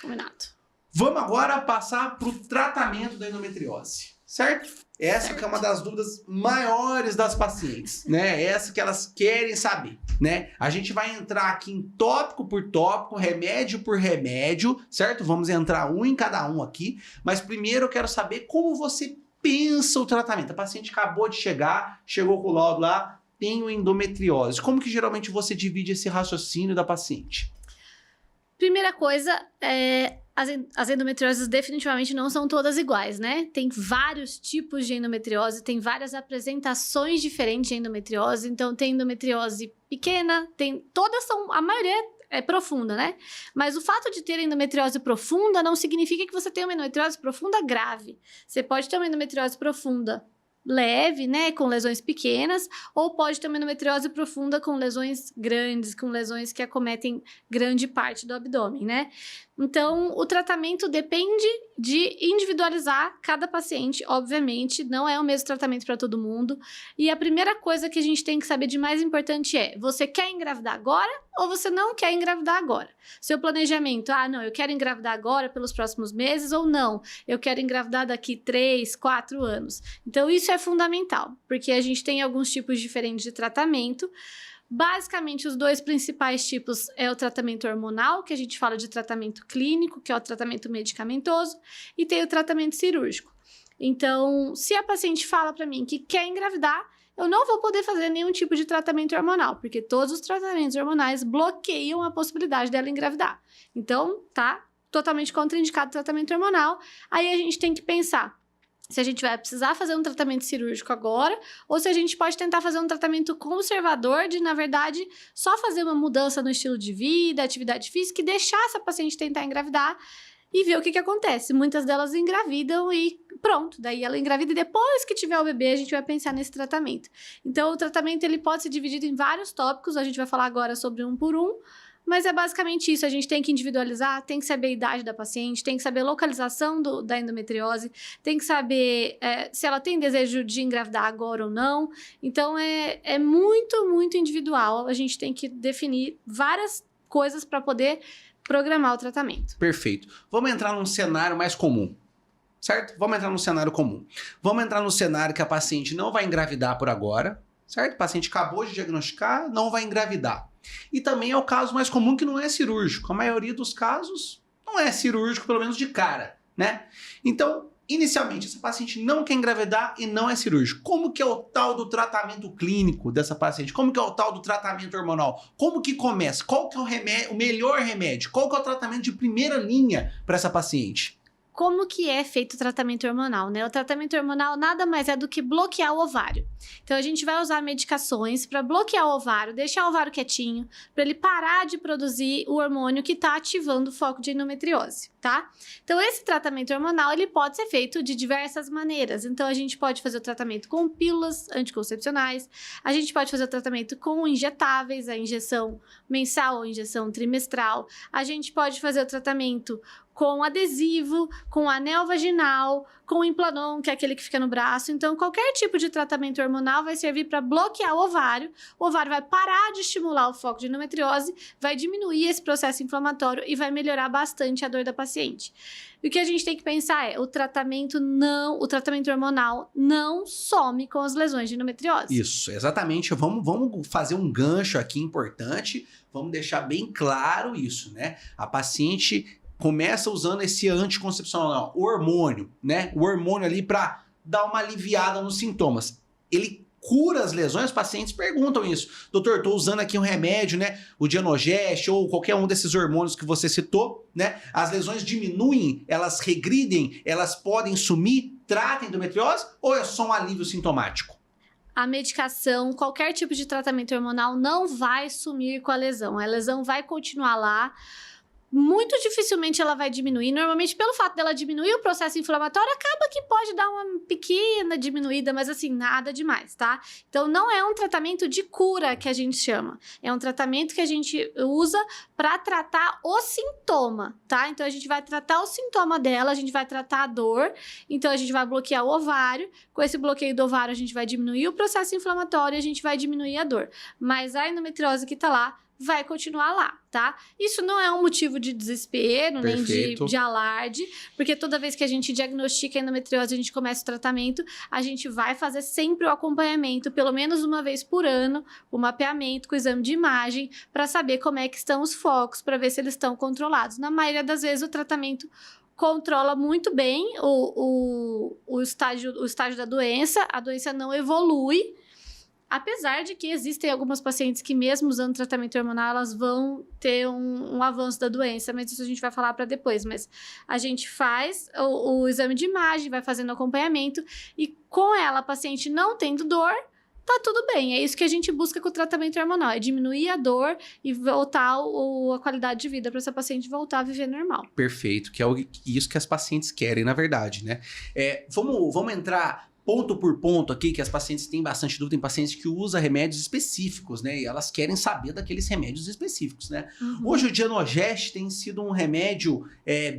Combinado. Vamos agora passar para o tratamento da endometriose, certo? Essa que é uma das dúvidas maiores das pacientes, né? Essa que elas querem saber, né? A gente vai entrar aqui em tópico por tópico, remédio por remédio, certo? Vamos entrar um em cada um aqui, mas primeiro eu quero saber como você pensa o tratamento. A paciente acabou de chegar, chegou com o laudo lá, tem endometriose. Como que geralmente você divide esse raciocínio da paciente? Primeira coisa, as endometrioses definitivamente não são todas iguais, né? Tem vários tipos de endometriose, tem várias apresentações diferentes de endometriose. Então, tem endometriose pequena, a maioria é profunda, né? Mas o fato de ter endometriose profunda não significa que você tem uma endometriose profunda grave. Você pode ter uma endometriose profunda leve, né, com lesões pequenas, ou pode ter uma endometriose profunda com lesões grandes, com lesões que acometem grande parte do abdômen, né? Então, o tratamento depende de individualizar cada paciente, obviamente, não é o mesmo tratamento para todo mundo. E a primeira coisa que a gente tem que saber de mais importante é: você quer engravidar agora ou você não quer engravidar agora? Seu planejamento, não, eu quero engravidar agora pelos próximos meses, ou não, eu quero engravidar daqui 3, 4 anos. Então, isso é fundamental, porque a gente tem alguns tipos diferentes de tratamento. Basicamente, os 2 principais tipos é o tratamento hormonal, que a gente fala de tratamento clínico, que é o tratamento medicamentoso, e tem o tratamento cirúrgico. Então, se a paciente fala para mim que quer engravidar, eu não vou poder fazer nenhum tipo de tratamento hormonal, porque todos os tratamentos hormonais bloqueiam a possibilidade dela engravidar. Então, tá totalmente contraindicado o tratamento hormonal. Aí a gente tem que pensar se a gente vai precisar fazer um tratamento cirúrgico agora, ou se a gente pode tentar fazer um tratamento conservador de, na verdade, só fazer uma mudança no estilo de vida, atividade física e deixar essa paciente tentar engravidar e ver o que acontece. Muitas delas engravidam e pronto, daí ela engravida e depois que tiver o bebê a gente vai pensar nesse tratamento. Então, o tratamento ele pode ser dividido em vários tópicos, a gente vai falar agora sobre um por um, Mas é basicamente isso, a gente tem que individualizar, tem que saber a idade da paciente, tem que saber a localização da endometriose, tem que saber se ela tem desejo de engravidar agora ou não. Então, é muito, muito individual. A gente tem que definir várias coisas para poder programar o tratamento. Perfeito. Vamos entrar num cenário mais comum, certo? Vamos entrar num cenário comum. Vamos entrar num cenário que a paciente não vai engravidar por agora, certo? O paciente acabou de diagnosticar, não vai engravidar. E também é o caso mais comum que não é cirúrgico. A maioria dos casos não é cirúrgico, pelo menos de cara, né? Então, inicialmente, essa paciente não quer engravidar e não é cirúrgico. Como que é o tal do tratamento clínico dessa paciente? Como que é o tal do tratamento hormonal? Como que começa? Qual que é o remédio, o melhor remédio? Qual que é o tratamento de primeira linha para essa paciente? Como que é feito o tratamento hormonal, né? O tratamento hormonal nada mais é do que bloquear o ovário. Então, a gente vai usar medicações para bloquear o ovário, deixar o ovário quietinho, para ele parar de produzir o hormônio que está ativando o foco de endometriose, tá? Então, esse tratamento hormonal, ele pode ser feito de diversas maneiras. Então, a gente pode fazer o tratamento com pílulas anticoncepcionais, a gente pode fazer o tratamento com injetáveis, a injeção mensal ou injeção trimestral, a gente pode fazer o tratamento com adesivo, com anel vaginal, com implanon, que é aquele que fica no braço. Então, qualquer tipo de tratamento hormonal vai servir para bloquear o ovário vai parar de estimular o foco de endometriose, vai diminuir esse processo inflamatório e vai melhorar bastante a dor da paciente. E o que a gente tem que pensar é, o tratamento hormonal não some com as lesões de endometriose. Isso, exatamente. Vamos fazer um gancho aqui importante, vamos deixar bem claro isso, né? A paciente começa usando esse anticoncepcional, o hormônio, né? O hormônio ali para dar uma aliviada nos sintomas. Ele cura as lesões, os pacientes perguntam isso. Doutor, estou usando aqui um remédio, né? O Dienogest ou qualquer um desses hormônios que você citou, né? As lesões diminuem, elas regridem, elas podem sumir, trata a endometriose ou é só um alívio sintomático? A medicação, qualquer tipo de tratamento hormonal não vai sumir com a lesão vai continuar lá. Muito dificilmente ela vai diminuir. Normalmente, pelo fato dela diminuir o processo inflamatório, acaba que pode dar uma pequena diminuída, mas assim, nada demais, tá? Então, não é um tratamento de cura que a gente chama. É um tratamento que a gente usa para tratar o sintoma, tá? Então, a gente vai tratar o sintoma dela, a gente vai tratar a dor. Então, a gente vai bloquear o ovário. Com esse bloqueio do ovário, a gente vai diminuir o processo inflamatório e a gente vai diminuir a dor. Mas a endometriose que tá lá, vai continuar lá, tá? Isso não é um motivo de desespero, Perfeito. Nem de alarde, porque toda vez que a gente diagnostica a endometriose, a gente começa o tratamento, a gente vai fazer sempre o acompanhamento, pelo menos uma vez por ano, o mapeamento com o exame de imagem, para saber como é que estão os focos, para ver se eles estão controlados. Na maioria das vezes, o tratamento controla muito bem o estágio da doença, a doença não evolui. Apesar de que existem algumas pacientes que mesmo usando tratamento hormonal, elas vão ter um avanço da doença, mas isso a gente vai falar para depois. Mas a gente faz o exame de imagem, vai fazendo acompanhamento e com ela, a paciente não tendo dor, tá tudo bem. É isso que a gente busca com o tratamento hormonal, é diminuir a dor e voltar a qualidade de vida para essa paciente voltar a viver normal. Perfeito, que é isso que as pacientes querem, na verdade, né? Vamos entrar ponto por ponto aqui, que as pacientes têm bastante dúvida, tem pacientes que usam remédios específicos, né? E elas querem saber daqueles remédios específicos, né? Uhum. Hoje o Dienogest tem sido um remédio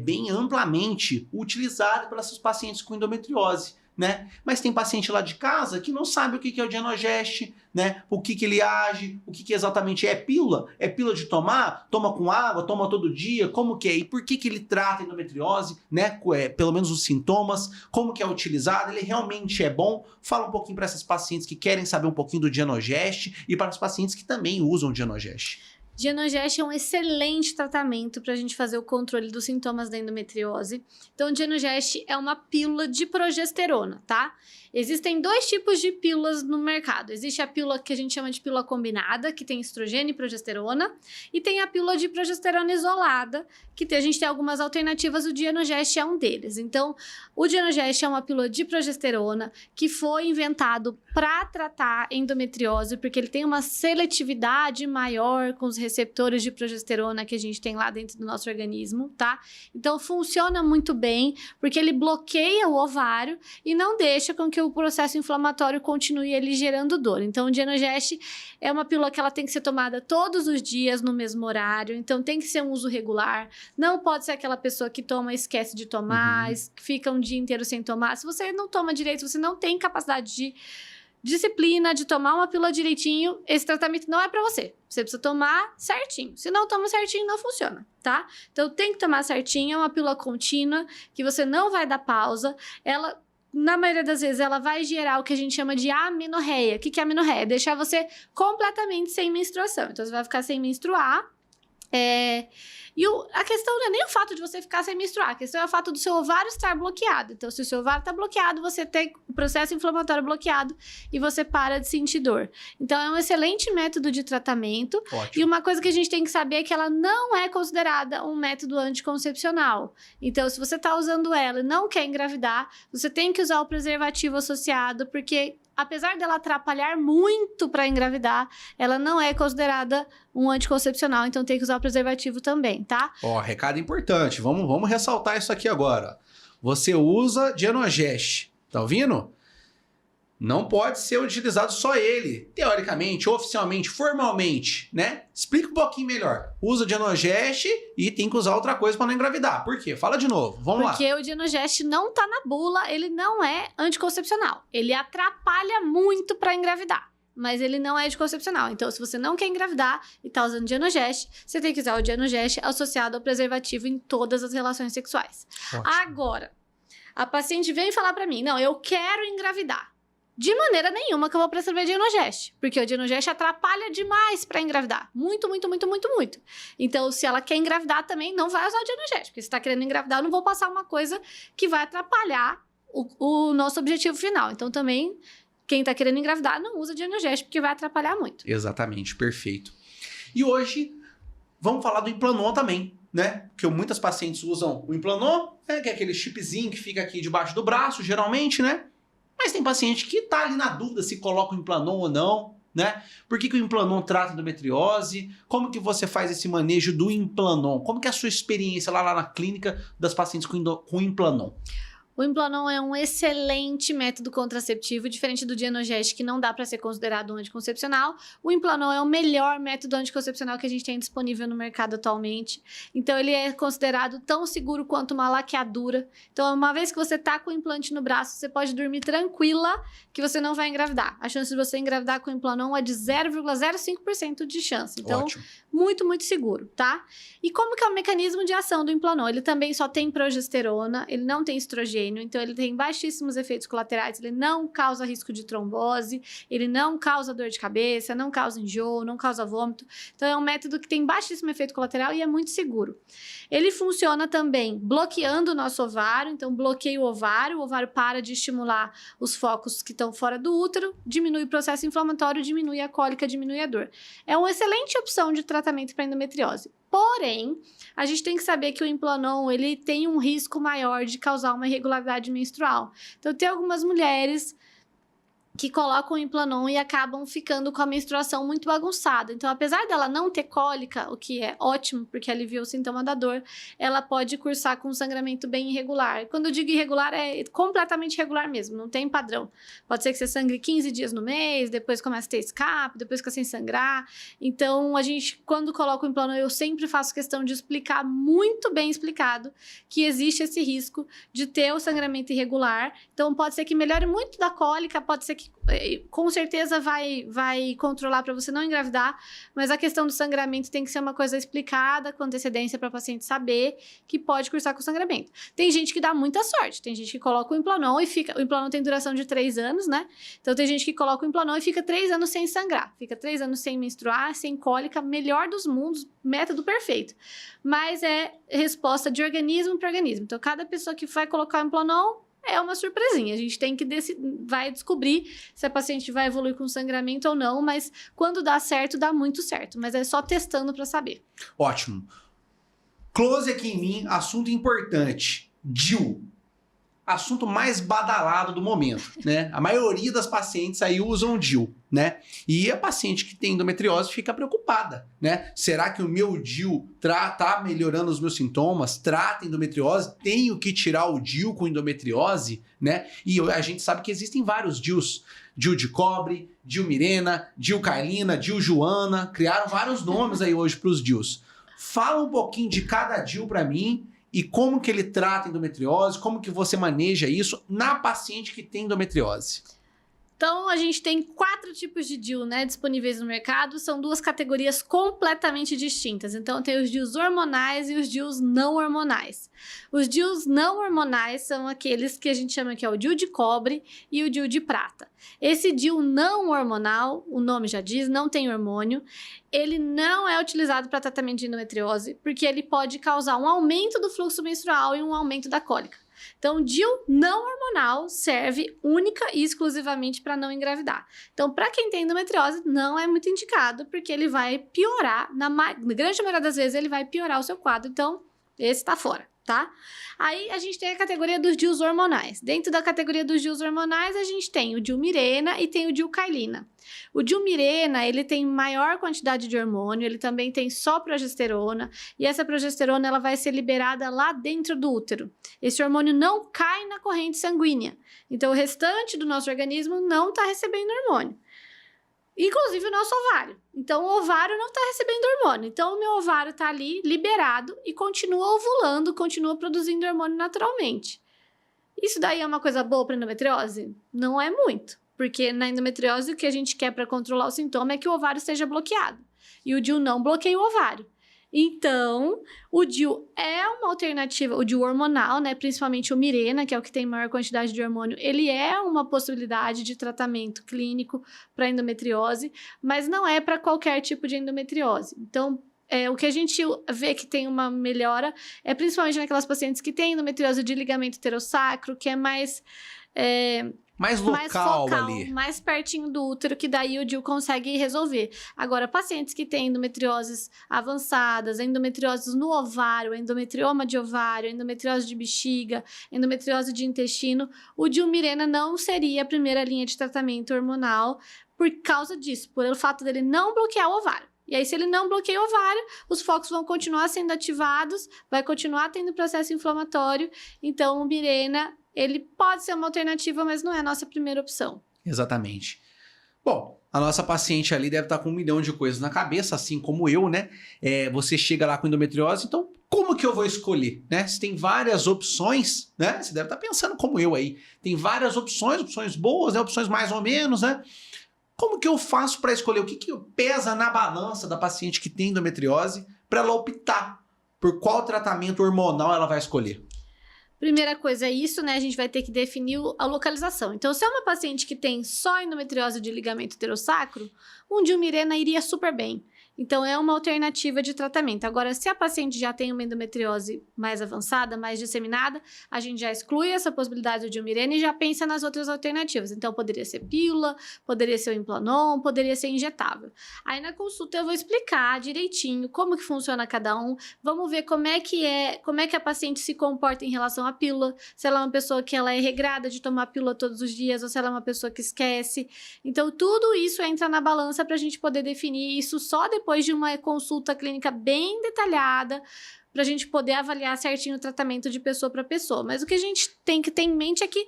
bem amplamente utilizado pelas pacientes com endometriose, né? Mas tem paciente lá de casa que não sabe o que é o Dienogest, né? O que ele age, o que exatamente é pílula? É pílula de tomar? Toma com água? Toma todo dia? Como que é? E por que ele trata a endometriose, né? Pelo menos os sintomas, como que é utilizado? Ele realmente é bom? Fala um pouquinho para essas pacientes que querem saber um pouquinho do Dienogest e para os pacientes que também usam o Dienogest. Dienogest é um excelente tratamento para a gente fazer o controle dos sintomas da endometriose. Então, o Dienogest é uma pílula de progesterona, tá? Existem 2 tipos de pílulas no mercado. Existe a pílula que a gente chama de pílula combinada, que tem estrogênio e progesterona, e tem a pílula de progesterona isolada, que a gente tem algumas alternativas, o Dienogest é um deles. Então, o Dienogest é uma pílula de progesterona que foi inventado para tratar endometriose, porque ele tem uma seletividade maior com os receptores de progesterona que a gente tem lá dentro do nosso organismo, tá? Então, funciona muito bem, porque ele bloqueia o ovário e não deixa com que o processo inflamatório continue ele gerando dor. Então, o Dienogest é uma pílula que ela tem que ser tomada todos os dias, no mesmo horário. Então, tem que ser um uso regular. Não pode ser aquela pessoa que toma e esquece de tomar, que fica um dia inteiro sem tomar. Se você não toma direito, você não tem capacidade de disciplina, de tomar uma pílula direitinho, esse tratamento não é pra você. Você precisa tomar certinho. Se não toma certinho, não funciona, tá? Então, tem que tomar certinho, é uma pílula contínua, que você não vai dar pausa. Ela, na maioria das vezes, ela vai gerar o que a gente chama de amenorreia. O que é amenorreia? Deixar você completamente sem menstruação. Então, você vai ficar sem menstruar. A questão não é nem o fato de você ficar sem menstruar, a questão é o fato do seu ovário estar bloqueado. Então, se o seu ovário está bloqueado, você tem o processo inflamatório bloqueado e você para de sentir dor. Então, é um excelente método de tratamento. Ótimo. E uma coisa que a gente tem que saber é que ela não é considerada um método anticoncepcional. Então, se você está usando ela e não quer engravidar, você tem que usar o preservativo associado, porque apesar dela atrapalhar muito para engravidar, ela não é considerada um anticoncepcional, então tem que usar o preservativo também, tá? Ó, recado importante, vamos ressaltar isso aqui agora. Você usa Dienogest, tá ouvindo? Não pode ser utilizado só ele, teoricamente, oficialmente, formalmente, né? Explica um pouquinho melhor. Usa Dienogest e tem que usar outra coisa para não engravidar. Por quê? Fala de novo, vamos lá. Porque o Dienogest não tá na bula, ele não é anticoncepcional. Ele atrapalha muito para engravidar, mas ele não é anticoncepcional. Então, se você não quer engravidar e tá usando Dienogest, você tem que usar o Dienogest associado ao preservativo em todas as relações sexuais. Ótimo. Agora, a paciente vem falar para mim, não, eu quero engravidar. De maneira nenhuma que eu vou prescrever Dienogest, porque o Dienogest atrapalha demais para engravidar. Muito, muito, muito, muito, muito. Então, se ela quer engravidar também, não vai usar o Dienogest, porque se está querendo engravidar, eu não vou passar uma coisa que vai atrapalhar o nosso objetivo final. Então, também, quem está querendo engravidar, não usa Dienogest, porque vai atrapalhar muito. Exatamente, perfeito. E hoje, vamos falar do Implanon também, né? Porque muitas pacientes usam o Implanon, né? Que é aquele chipzinho que fica aqui debaixo do braço, geralmente, né? Mas tem paciente que tá ali na dúvida se coloca o Implanon ou não, né? Por que o Implanon trata endometriose? Como que você faz esse manejo do Implanon? Como que é a sua experiência lá na clínica das pacientes com Implanon? O Implanon é um excelente método contraceptivo, diferente do Dienogest, que não dá para ser considerado um anticoncepcional. O Implanon é o melhor método anticoncepcional que a gente tem disponível no mercado atualmente. Então, ele é considerado tão seguro quanto uma laqueadura. Então, uma vez que você tá com o implante no braço, você pode dormir tranquila que você não vai engravidar. A chance de você engravidar com o Implanon é de 0,05% de chance. Então, ótimo. Muito, muito seguro, tá? E como que é o mecanismo de ação do Implanon? Ele também só tem progesterona, ele não tem estrogênio, então ele tem baixíssimos efeitos colaterais, ele não causa risco de trombose, ele não causa dor de cabeça, não causa enjoo, não causa vômito. Então é um método que tem baixíssimo efeito colateral e é muito seguro. Ele funciona também bloqueando o nosso ovário, então bloqueia o ovário para de estimular os focos que estão fora do útero, diminui o processo inflamatório, diminui a cólica, diminui a dor. É uma excelente opção de tratamento para endometriose. Porém, a gente tem que saber que o Implanon, ele tem um risco maior de causar uma irregularidade menstrual. Então, tem algumas mulheres que colocam o Implanon e acabam ficando com a menstruação muito bagunçada. Então, apesar dela não ter cólica, o que é ótimo, porque alivia o sintoma da dor, ela pode cursar com um sangramento bem irregular. Quando eu digo irregular, é completamente irregular mesmo, não tem padrão. Pode ser que você sangre 15 dias no mês, depois começa a ter escape, depois fica sem sangrar. Então, a gente, quando coloca o Implanon, eu sempre faço questão de explicar, muito bem explicado, que existe esse risco de ter o sangramento irregular. Então, pode ser que melhore muito da cólica, pode ser que com certeza vai controlar para você não engravidar, mas a questão do sangramento tem que ser uma coisa explicada com antecedência para o paciente saber que pode cursar com sangramento. Tem gente que dá muita sorte, tem gente que coloca o Implanon e fica... O Implanon tem duração de 3 anos, né? Então tem gente que coloca o Implanon e fica 3 anos sem sangrar, fica 3 anos sem menstruar, sem cólica, melhor dos mundos, método perfeito. Mas é resposta de organismo para organismo. Então cada pessoa que vai colocar o Implanon é uma surpresinha, a gente tem que vai descobrir se a paciente vai evoluir com sangramento ou não, mas quando dá certo, dá muito certo, mas é só testando para saber. Ótimo. Close aqui em mim, assunto importante. DIU. assunto mais badalado do momento, né? A maioria das pacientes aí usam DIU, né? E a paciente que tem endometriose fica preocupada, né? Será que o meu DIU tá melhorando os meus sintomas? Trata endometriose? Tenho que tirar o DIU com endometriose, né? E a gente sabe que existem vários DIUs. DIU de cobre, DIU Mirena, DIU Carlina, DIU Joana. Criaram vários nomes aí hoje para os DIUs. Fala um pouquinho de cada DIU para mim e como que ele trata endometriose, como que você maneja isso na paciente que tem endometriose. Então, a gente tem 4 tipos de DIU, né, disponíveis no mercado. São 2 categorias completamente distintas. Então, tem os DIUs hormonais e os DIUs não hormonais. Os DIUs não hormonais são aqueles que a gente chama que é o DIU de cobre e o DIU de prata. Esse DIU não hormonal, o nome já diz, não tem hormônio. Ele não é utilizado para tratamento de endometriose, porque ele pode causar um aumento do fluxo menstrual e um aumento da cólica. Então, o DIU não hormonal serve única e exclusivamente para não engravidar. Então, para quem tem endometriose, não é muito indicado, porque ele vai piorar, na grande maioria das vezes, ele vai piorar o seu quadro. Então, esse está fora, tá? Aí, a gente tem a categoria dos DIUs hormonais. Dentro da categoria dos DIUs hormonais, a gente tem o DIU Mirena e tem o DIU Carlina. O DIU Mirena, ele tem maior quantidade de hormônio, ele também tem só progesterona, e essa progesterona ela vai ser liberada lá dentro do útero. Esse hormônio não cai na corrente sanguínea, então o restante do nosso organismo não está recebendo hormônio. Inclusive o nosso ovário. Então, o ovário não está recebendo hormônio. Então, o meu ovário está ali liberado e continua ovulando, continua produzindo hormônio naturalmente. Isso daí é uma coisa boa para endometriose? Não é muito. Porque na endometriose, o que a gente quer para controlar o sintoma é que o ovário esteja bloqueado. E o DIU não bloqueia o ovário. Então, o DIU é uma alternativa, o DIU hormonal, né, principalmente o Mirena, que é o que tem maior quantidade de hormônio, ele é uma possibilidade de tratamento clínico para endometriose, mas não é para qualquer tipo de endometriose. Então, o que a gente vê que tem uma melhora é principalmente naquelas pacientes que têm endometriose de ligamento pterossacro, que é mais focal ali. Mais pertinho do útero, que daí o DIU consegue resolver. Agora, pacientes que têm endometrioses avançadas, endometrioses no ovário, endometrioma de ovário, endometriose de bexiga, endometriose de intestino, o DIU Mirena não seria a primeira linha de tratamento hormonal por causa disso, pelo fato dele não bloquear o ovário. E aí, se ele não bloqueia o ovário, os focos vão continuar sendo ativados, vai continuar tendo processo inflamatório. Então, o Mirena, ele pode ser uma alternativa, mas não é a nossa primeira opção. Exatamente. Bom, a nossa paciente ali deve estar com 1 milhão de coisas na cabeça, assim como eu, né? Você chega lá com endometriose, então como que eu vou escolher, né? Se tem várias opções, né? Você deve estar pensando como eu aí. Tem várias opções boas, né? Opções mais ou menos, né? Como que eu faço para escolher o que pesa na balança da paciente que tem endometriose para ela optar por qual tratamento hormonal ela vai escolher? Primeira coisa é isso, né? A gente vai ter que definir a localização. Então, se é uma paciente que tem só endometriose de ligamento pterossacro, um DIU Mirena iria super bem. Então, é uma alternativa de tratamento. Agora, se a paciente já tem uma endometriose mais avançada, mais disseminada, a gente já exclui essa possibilidade do DIU Mirena e já pensa nas outras alternativas. Então, poderia ser pílula, poderia ser o Implanon, poderia ser injetável. Aí, na consulta, eu vou explicar direitinho como que funciona cada um. Vamos ver como é que a paciente se comporta em relação à pílula. Se ela é uma pessoa que ela é regrada de tomar pílula todos os dias ou se ela é uma pessoa que esquece. Então, tudo isso entra na balança para a gente poder definir isso só depois de uma consulta clínica bem detalhada, para a gente poder avaliar certinho o tratamento de pessoa para pessoa. Mas o que a gente tem que ter em mente é que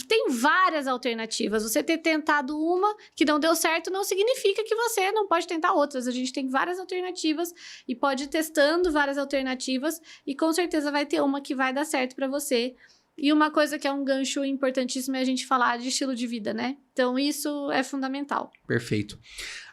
tem várias alternativas. Você ter tentado uma que não deu certo não significa que você não pode tentar outras. A gente tem várias alternativas e pode ir testando várias alternativas e com certeza vai ter uma que vai dar certo para você. E uma coisa que é um gancho importantíssimo é a gente falar de estilo de vida, né? Então, isso é fundamental. Perfeito.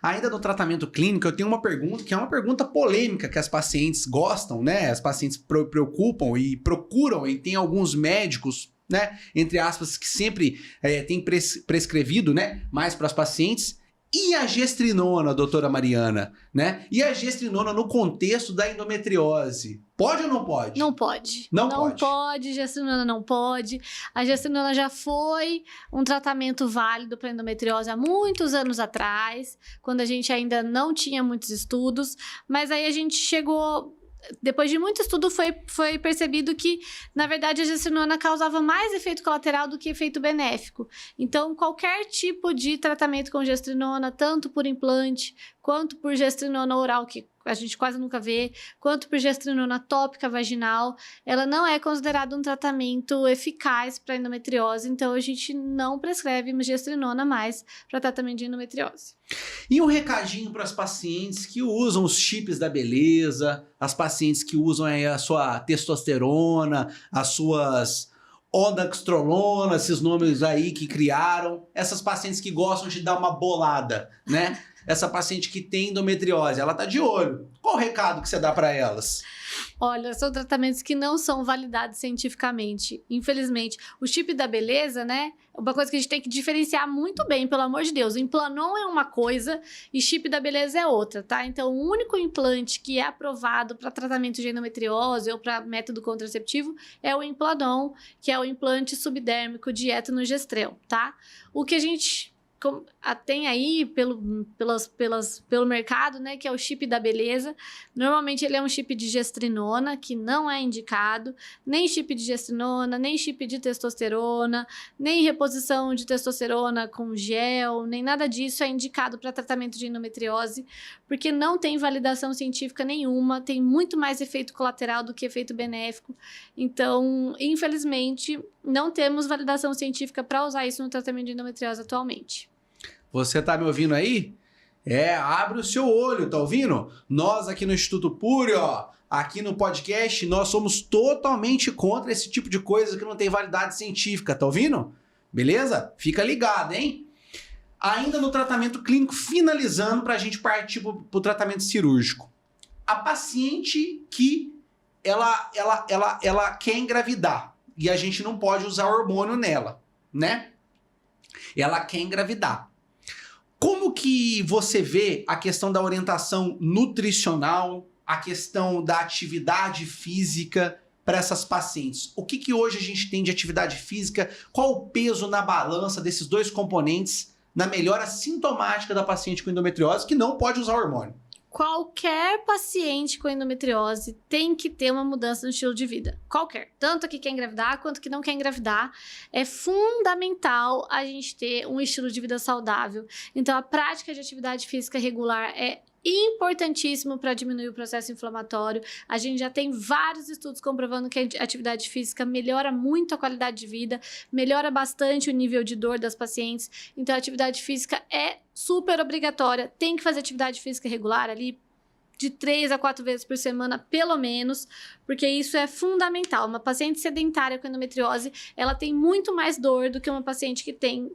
Ainda no tratamento clínico, eu tenho uma pergunta que é uma pergunta polêmica que as pacientes gostam, né? As pacientes preocupam e procuram, e tem alguns médicos, né? Entre aspas, que sempre têm prescrevido, né? Mais para as pacientes. E a gestrinona, doutora Mariana, né? E a gestrinona no contexto da endometriose? Pode ou não pode? Não pode. Não pode, gestrinona não pode. A gestrinona já foi um tratamento válido para endometriose há muitos anos atrás, quando a gente ainda não tinha muitos estudos, mas aí a gente chegou depois de muito estudo, foi percebido que, na verdade, a gestrinona causava mais efeito colateral do que efeito benéfico. Então, qualquer tipo de tratamento com gestrinona, tanto por implante, quanto por gestrinona oral, que a gente quase nunca vê, quanto por gestrinona tópica vaginal, ela não é considerada um tratamento eficaz para endometriose, então a gente não prescreve gestrinona mais para tratamento de endometriose. E um recadinho para as pacientes que usam os chips da beleza, as pacientes que usam aí a sua testosterona, as suas onaxtrolona, esses nomes aí que criaram, essas pacientes que gostam de dar uma bolada, né? Essa paciente que tem endometriose, ela tá de olho. Qual o recado que você dá para elas? Olha, são tratamentos que não são validados cientificamente, infelizmente. O chip da beleza, né? Uma coisa que a gente tem que diferenciar muito bem, pelo amor de Deus. O Implanon é uma coisa e chip da beleza é outra, tá? Então, o único implante que é aprovado para tratamento de endometriose ou para método contraceptivo é o Implanon, que é o implante subdérmico de etanogestrel, tá? O que a gente tem aí pelo mercado, né, que é o chip da beleza. Normalmente ele é um chip de gestrinona, que não é indicado, nem chip de gestrinona, nem chip de testosterona, nem reposição de testosterona com gel, nem nada disso é indicado para tratamento de endometriose, porque não tem validação científica nenhuma, tem muito mais efeito colateral do que efeito benéfico. Então, infelizmente, não temos validação científica para usar isso no tratamento de endometriose atualmente. Você tá me ouvindo aí? Abre o seu olho, tá ouvindo? Nós aqui no Instituto Puri, ó, aqui no podcast, nós somos totalmente contra esse tipo de coisa que não tem validade científica, tá ouvindo? Beleza? Fica ligado, hein? Ainda no tratamento clínico, finalizando pra gente partir pro tratamento cirúrgico. A paciente que ela quer engravidar e a gente não pode usar hormônio nela, né? Ela quer engravidar. Como que você vê a questão da orientação nutricional, a questão da atividade física para essas pacientes? O que hoje a gente tem de atividade física? Qual o peso na balança desses dois componentes na melhora sintomática da paciente com endometriose que não pode usar hormônio? Qualquer paciente com endometriose tem que ter uma mudança no estilo de vida. Qualquer. Tanto a que quer engravidar quanto a que não quer engravidar. É fundamental a gente ter um estilo de vida saudável. Então, a prática de atividade física regular é importantíssimo para diminuir o processo inflamatório. A gente já tem vários estudos comprovando que a atividade física melhora muito a qualidade de vida, melhora bastante o nível de dor das pacientes. Então, a atividade física é super obrigatória. Tem que fazer atividade física regular ali de 3 a 4 vezes por semana, pelo menos, porque isso é fundamental. Uma paciente sedentária com endometriose, ela tem muito mais dor do que uma paciente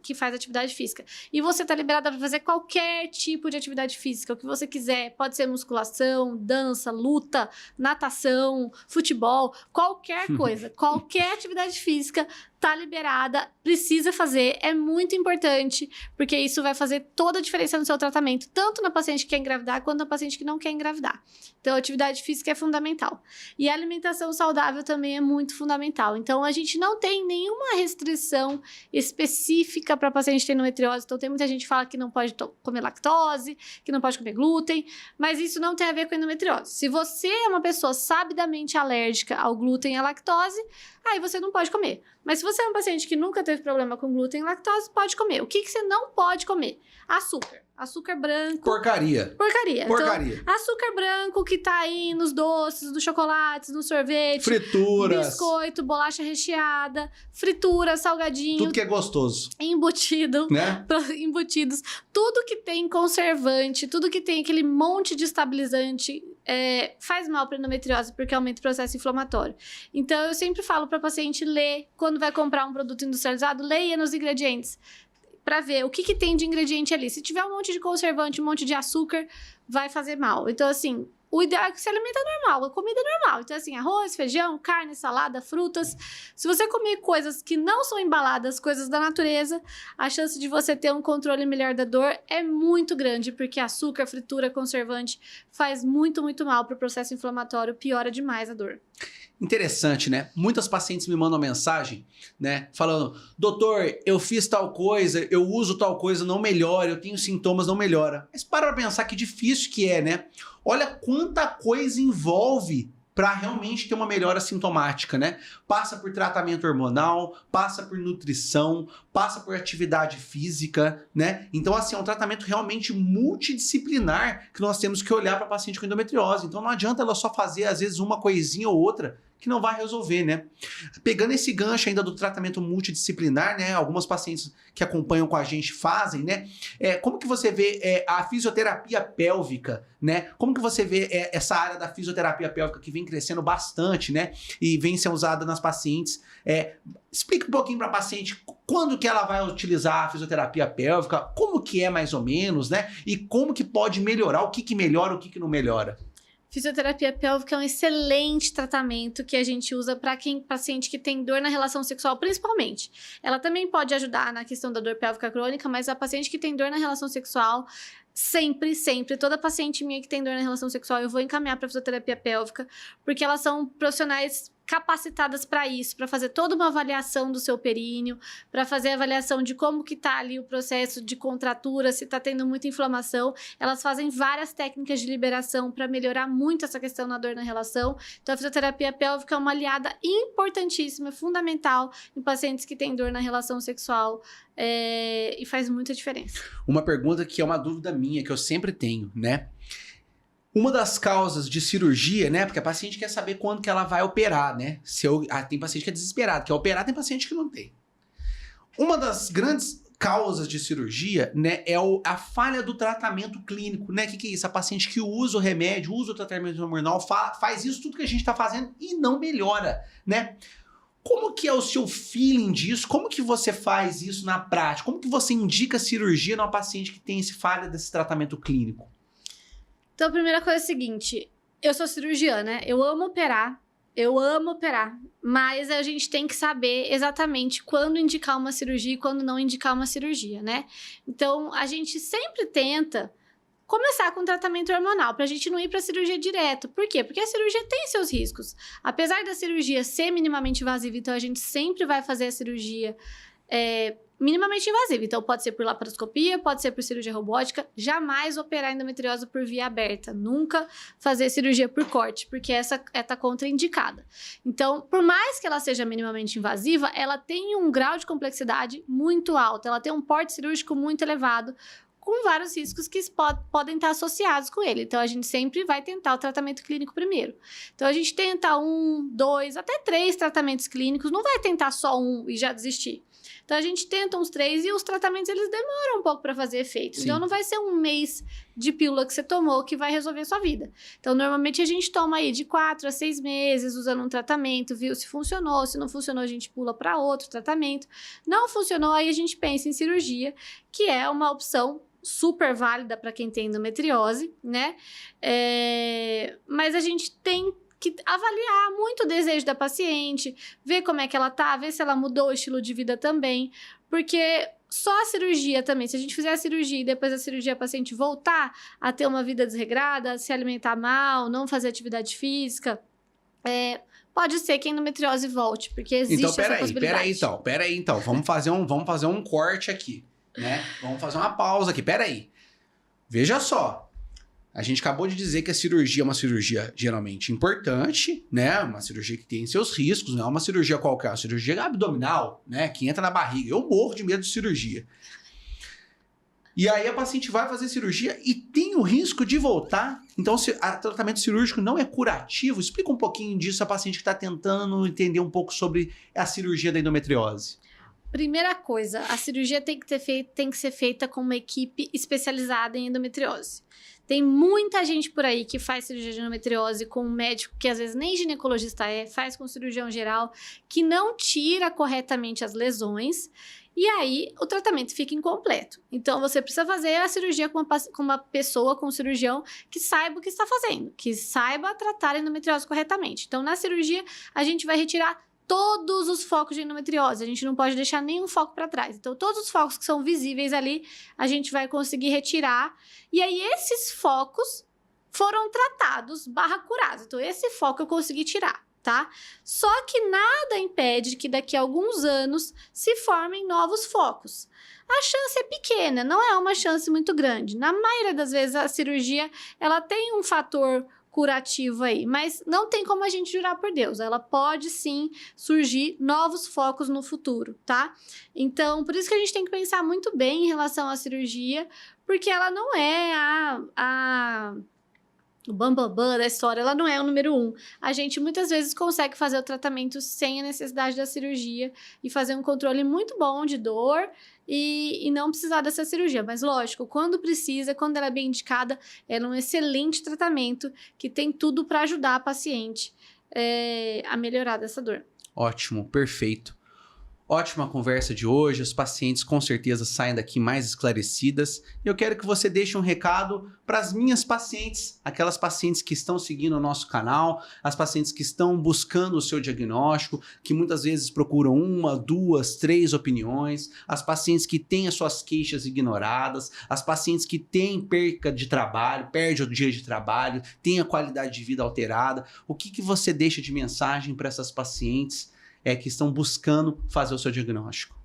que faz atividade física. E você tá liberada para fazer qualquer tipo de atividade física, o que você quiser. Pode ser musculação, dança, luta, natação, futebol, qualquer coisa. Qualquer atividade física tá liberada, precisa fazer, é muito importante, porque isso vai fazer toda a diferença no seu tratamento, tanto na paciente que quer engravidar, quanto na paciente que não quer engravidar. Então, a atividade física é fundamental. E a alimentação saudável também é muito fundamental. Então, a gente não tem nenhuma restrição específica para paciente que tem endometriose. Então, tem muita gente que fala que não pode comer lactose, que não pode comer glúten, mas isso não tem a ver com endometriose. Se você é uma pessoa sabidamente alérgica ao glúten e à lactose, aí você não pode comer. Mas se você é um paciente que nunca teve problema com glúten e lactose, pode comer. O que você não pode comer? Açúcar. Açúcar branco. Porcaria. Então, açúcar branco que tá aí nos doces, nos chocolates, no sorvete. Frituras. Biscoito, bolacha recheada, fritura, salgadinho. Tudo que é gostoso. Embutido. Né? Embutidos. Tudo que tem conservante, tudo que tem aquele monte de estabilizante, faz mal para endometriose porque aumenta o processo inflamatório. Então, eu sempre falo para paciente ler, quando vai comprar um produto industrializado, leia nos ingredientes para ver o que tem de ingrediente ali. Se tiver um monte de conservante, um monte de açúcar, vai fazer mal. Então, assim, o ideal é que se alimenta normal, a comida é normal. Então, assim, arroz, feijão, carne, salada, frutas. Se você comer coisas que não são embaladas, coisas da natureza, a chance de você ter um controle melhor da dor é muito grande, porque açúcar, fritura, conservante faz muito, muito mal para o processo inflamatório, piora demais a dor. Interessante, né? Muitas pacientes me mandam mensagem, né? Falando, doutor, eu fiz tal coisa, eu uso tal coisa, não melhora, eu tenho sintomas, não melhora. Mas para pensar que difícil que é, né? Olha quanta coisa envolve para realmente ter uma melhora sintomática, né? Passa por tratamento hormonal, passa por nutrição, passa por atividade física, né? Então, assim, é um tratamento realmente multidisciplinar que nós temos que olhar para paciente com endometriose. Então, não adianta ela só fazer, às vezes, uma coisinha ou outra que não vai resolver, né? Pegando esse gancho ainda do tratamento multidisciplinar, né? Algumas pacientes que acompanham com a gente fazem, né? Como que você vê a fisioterapia pélvica, né? Como que você vê essa área da fisioterapia pélvica que vem crescendo bastante, né? E vem sendo usada nas pacientes. Explica um pouquinho para a paciente quando que ela vai utilizar a fisioterapia pélvica, como que é mais ou menos, né? E como que pode melhorar, o que que melhora, o que que não melhora. Fisioterapia pélvica é um excelente tratamento que a gente usa para paciente que tem dor na relação sexual, principalmente. Ela também pode ajudar na questão da dor pélvica crônica, mas a paciente que tem dor na relação sexual, sempre, toda paciente minha que tem dor na relação sexual, eu vou encaminhar para fisioterapia pélvica, porque elas são profissionais capacitadas para isso, para fazer toda uma avaliação do seu períneo, para fazer a avaliação de como que tá ali o processo de contratura, se tá tendo muita inflamação. Elas fazem várias técnicas de liberação para melhorar muito essa questão na dor na relação. Então, a fisioterapia pélvica é uma aliada importantíssima, fundamental em pacientes que têm dor na relação sexual e faz muita diferença. Uma pergunta que é uma dúvida minha, que eu sempre tenho, né? Uma das causas de cirurgia, né? Porque a paciente quer saber quando que ela vai operar, né? Tem paciente que é desesperado, quer operar, tem paciente que não tem. Uma das grandes causas de cirurgia, né, é a falha do tratamento clínico, né? Que é isso? A paciente que usa o remédio, usa o tratamento hormonal, faz isso tudo que a gente tá fazendo e não melhora, né? Como que é o seu feeling disso? Como que você faz isso na prática? Como que você indica cirurgia numa paciente que tem esse falha desse tratamento clínico? Então, a primeira coisa é a seguinte, eu sou cirurgiã, né? Eu amo operar, mas a gente tem que saber exatamente quando indicar uma cirurgia e quando não indicar uma cirurgia, né? Então, a gente sempre tenta começar com tratamento hormonal, pra gente não ir pra cirurgia direto. Por quê? Porque a cirurgia tem seus riscos. Apesar da cirurgia ser minimamente invasiva, então a gente sempre vai fazer a cirurgia minimamente invasiva. Então, pode ser por laparoscopia, pode ser por cirurgia robótica. Jamais operar endometriose por via aberta. Nunca fazer cirurgia por corte, porque essa tá contraindicada. Então, por mais que ela seja minimamente invasiva, ela tem um grau de complexidade muito alto. Ela tem um porte cirúrgico muito elevado, com vários riscos que podem estar associados com ele. Então, a gente sempre vai tentar o tratamento clínico primeiro. Então, a gente tenta 1, 2, até 3 tratamentos clínicos. Não vai tentar só um e já desistir. Então, a gente tenta uns 3 e os tratamentos, eles demoram um pouco para fazer efeito. Sim. Então, não vai ser um mês de pílula que você tomou que vai resolver a sua vida. Então, normalmente, a gente toma aí de 4 a 6 meses usando um tratamento, viu se funcionou. Se não funcionou, a gente pula para outro tratamento. Não funcionou, aí a gente pensa em cirurgia, que é uma opção super válida para quem tem endometriose, né? Mas a gente tem que avaliar muito o desejo da paciente, ver como é que ela tá, ver se ela mudou o estilo de vida também, porque só a cirurgia também, se a gente fizer a cirurgia e depois da cirurgia a paciente voltar a ter uma vida desregrada, se alimentar mal, não fazer atividade física, pode ser que a endometriose volte, porque existe essa possibilidade. Pera aí então, vamos fazer um corte aqui, né? Vamos fazer uma pausa aqui, pera aí. Veja só. A gente acabou de dizer que a cirurgia é uma cirurgia geralmente importante, né? Uma cirurgia que tem seus riscos, não é uma cirurgia qualquer, é uma cirurgia abdominal, né? Que entra na barriga. Eu morro de medo de cirurgia. E aí a paciente vai fazer cirurgia e tem o risco de voltar. Então, o tratamento cirúrgico não é curativo. Explica um pouquinho disso a paciente que está tentando entender um pouco sobre a cirurgia da endometriose. Primeira coisa, a cirurgia tem que ser feita com uma equipe especializada em endometriose. Tem muita gente por aí que faz cirurgia de endometriose com um médico que às vezes nem ginecologista faz com cirurgião geral, que não tira corretamente as lesões, e aí o tratamento fica incompleto. Então, você precisa fazer a cirurgia com uma pessoa, com um cirurgião que saiba o que está fazendo, que saiba tratar a endometriose corretamente. Então, na cirurgia, a gente vai retirar todos os focos de endometriose, a gente não pode deixar nenhum foco para trás. Então, todos os focos que são visíveis ali, a gente vai conseguir retirar. E aí, esses focos foram tratados / curados. Então, esse foco eu consegui tirar. tá? Só que nada impede que daqui a alguns anos se formem novos focos. A chance é pequena, não é uma chance muito grande. Na maioria das vezes a cirurgia, ela tem um fator curativo aí, mas não tem como a gente jurar por Deus. Ela pode sim surgir novos focos no futuro, tá? Então, por isso que a gente tem que pensar muito bem em relação à cirurgia, porque ela não é o bambambam da história, ela não é o número 1. A gente muitas vezes consegue fazer o tratamento sem a necessidade da cirurgia e fazer um controle muito bom de dor e não precisar dessa cirurgia. Mas lógico, quando precisa, quando ela é bem indicada, ela é um excelente tratamento que tem tudo para ajudar a paciente a melhorar dessa dor. Ótimo, perfeito. Ótima conversa de hoje, as pacientes com certeza saem daqui mais esclarecidas. Eu quero que você deixe um recado para as minhas pacientes, aquelas pacientes que estão seguindo o nosso canal, as pacientes que estão buscando o seu diagnóstico, que muitas vezes procuram 1, 2, 3 opiniões, as pacientes que têm as suas queixas ignoradas, as pacientes que têm perca de trabalho, perde o dia de trabalho, têm a qualidade de vida alterada. O que você deixa de mensagem para essas pacientes que estão buscando fazer o seu diagnóstico?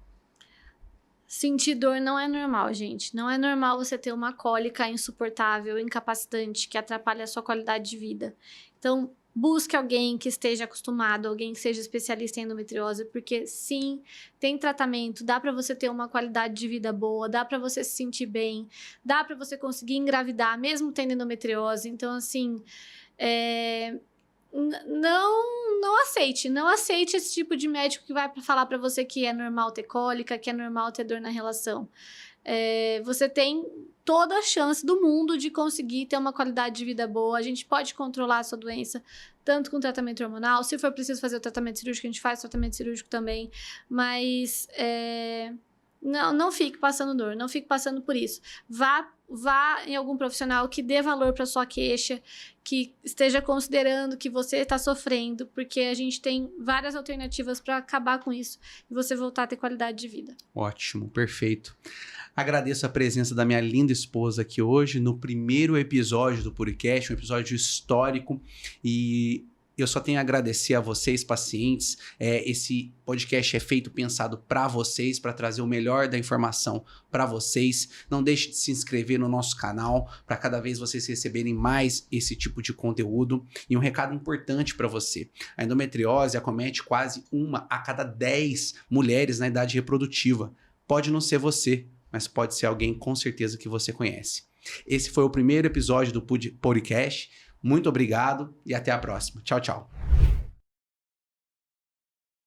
Sentir dor não é normal, gente. Não é normal você ter uma cólica insuportável, incapacitante, que atrapalha a sua qualidade de vida. Então, busque alguém que esteja acostumado, alguém que seja especialista em endometriose, porque sim, tem tratamento, dá para você ter uma qualidade de vida boa, dá para você se sentir bem, dá para você conseguir engravidar, mesmo tendo endometriose. Então, assim, não aceite esse tipo de médico que vai falar para você que é normal ter cólica, que é normal ter dor na relação. Você tem toda a chance do mundo de conseguir ter uma qualidade de vida boa. A gente pode controlar a sua doença tanto com tratamento hormonal, se for preciso fazer o tratamento cirúrgico, a gente faz tratamento cirúrgico também, mas não fique passando dor, não fique passando por isso. Vá em algum profissional que dê valor para sua queixa, que esteja considerando que você está sofrendo, porque a gente tem várias alternativas para acabar com isso e você voltar a ter qualidade de vida. Ótimo, perfeito. Agradeço a presença da minha linda esposa aqui hoje no primeiro episódio do Puricast, um episódio histórico, e eu só tenho a agradecer a vocês, pacientes. Esse podcast é feito, pensado para vocês, para trazer o melhor da informação para vocês. Não deixe de se inscrever no nosso canal, para cada vez vocês receberem mais esse tipo de conteúdo. E um recado importante para você. A endometriose acomete quase 1 a cada 10 mulheres na idade reprodutiva. Pode não ser você, mas pode ser alguém com certeza que você conhece. Esse foi o primeiro episódio do podcast. Muito obrigado e até a próxima. Tchau, tchau.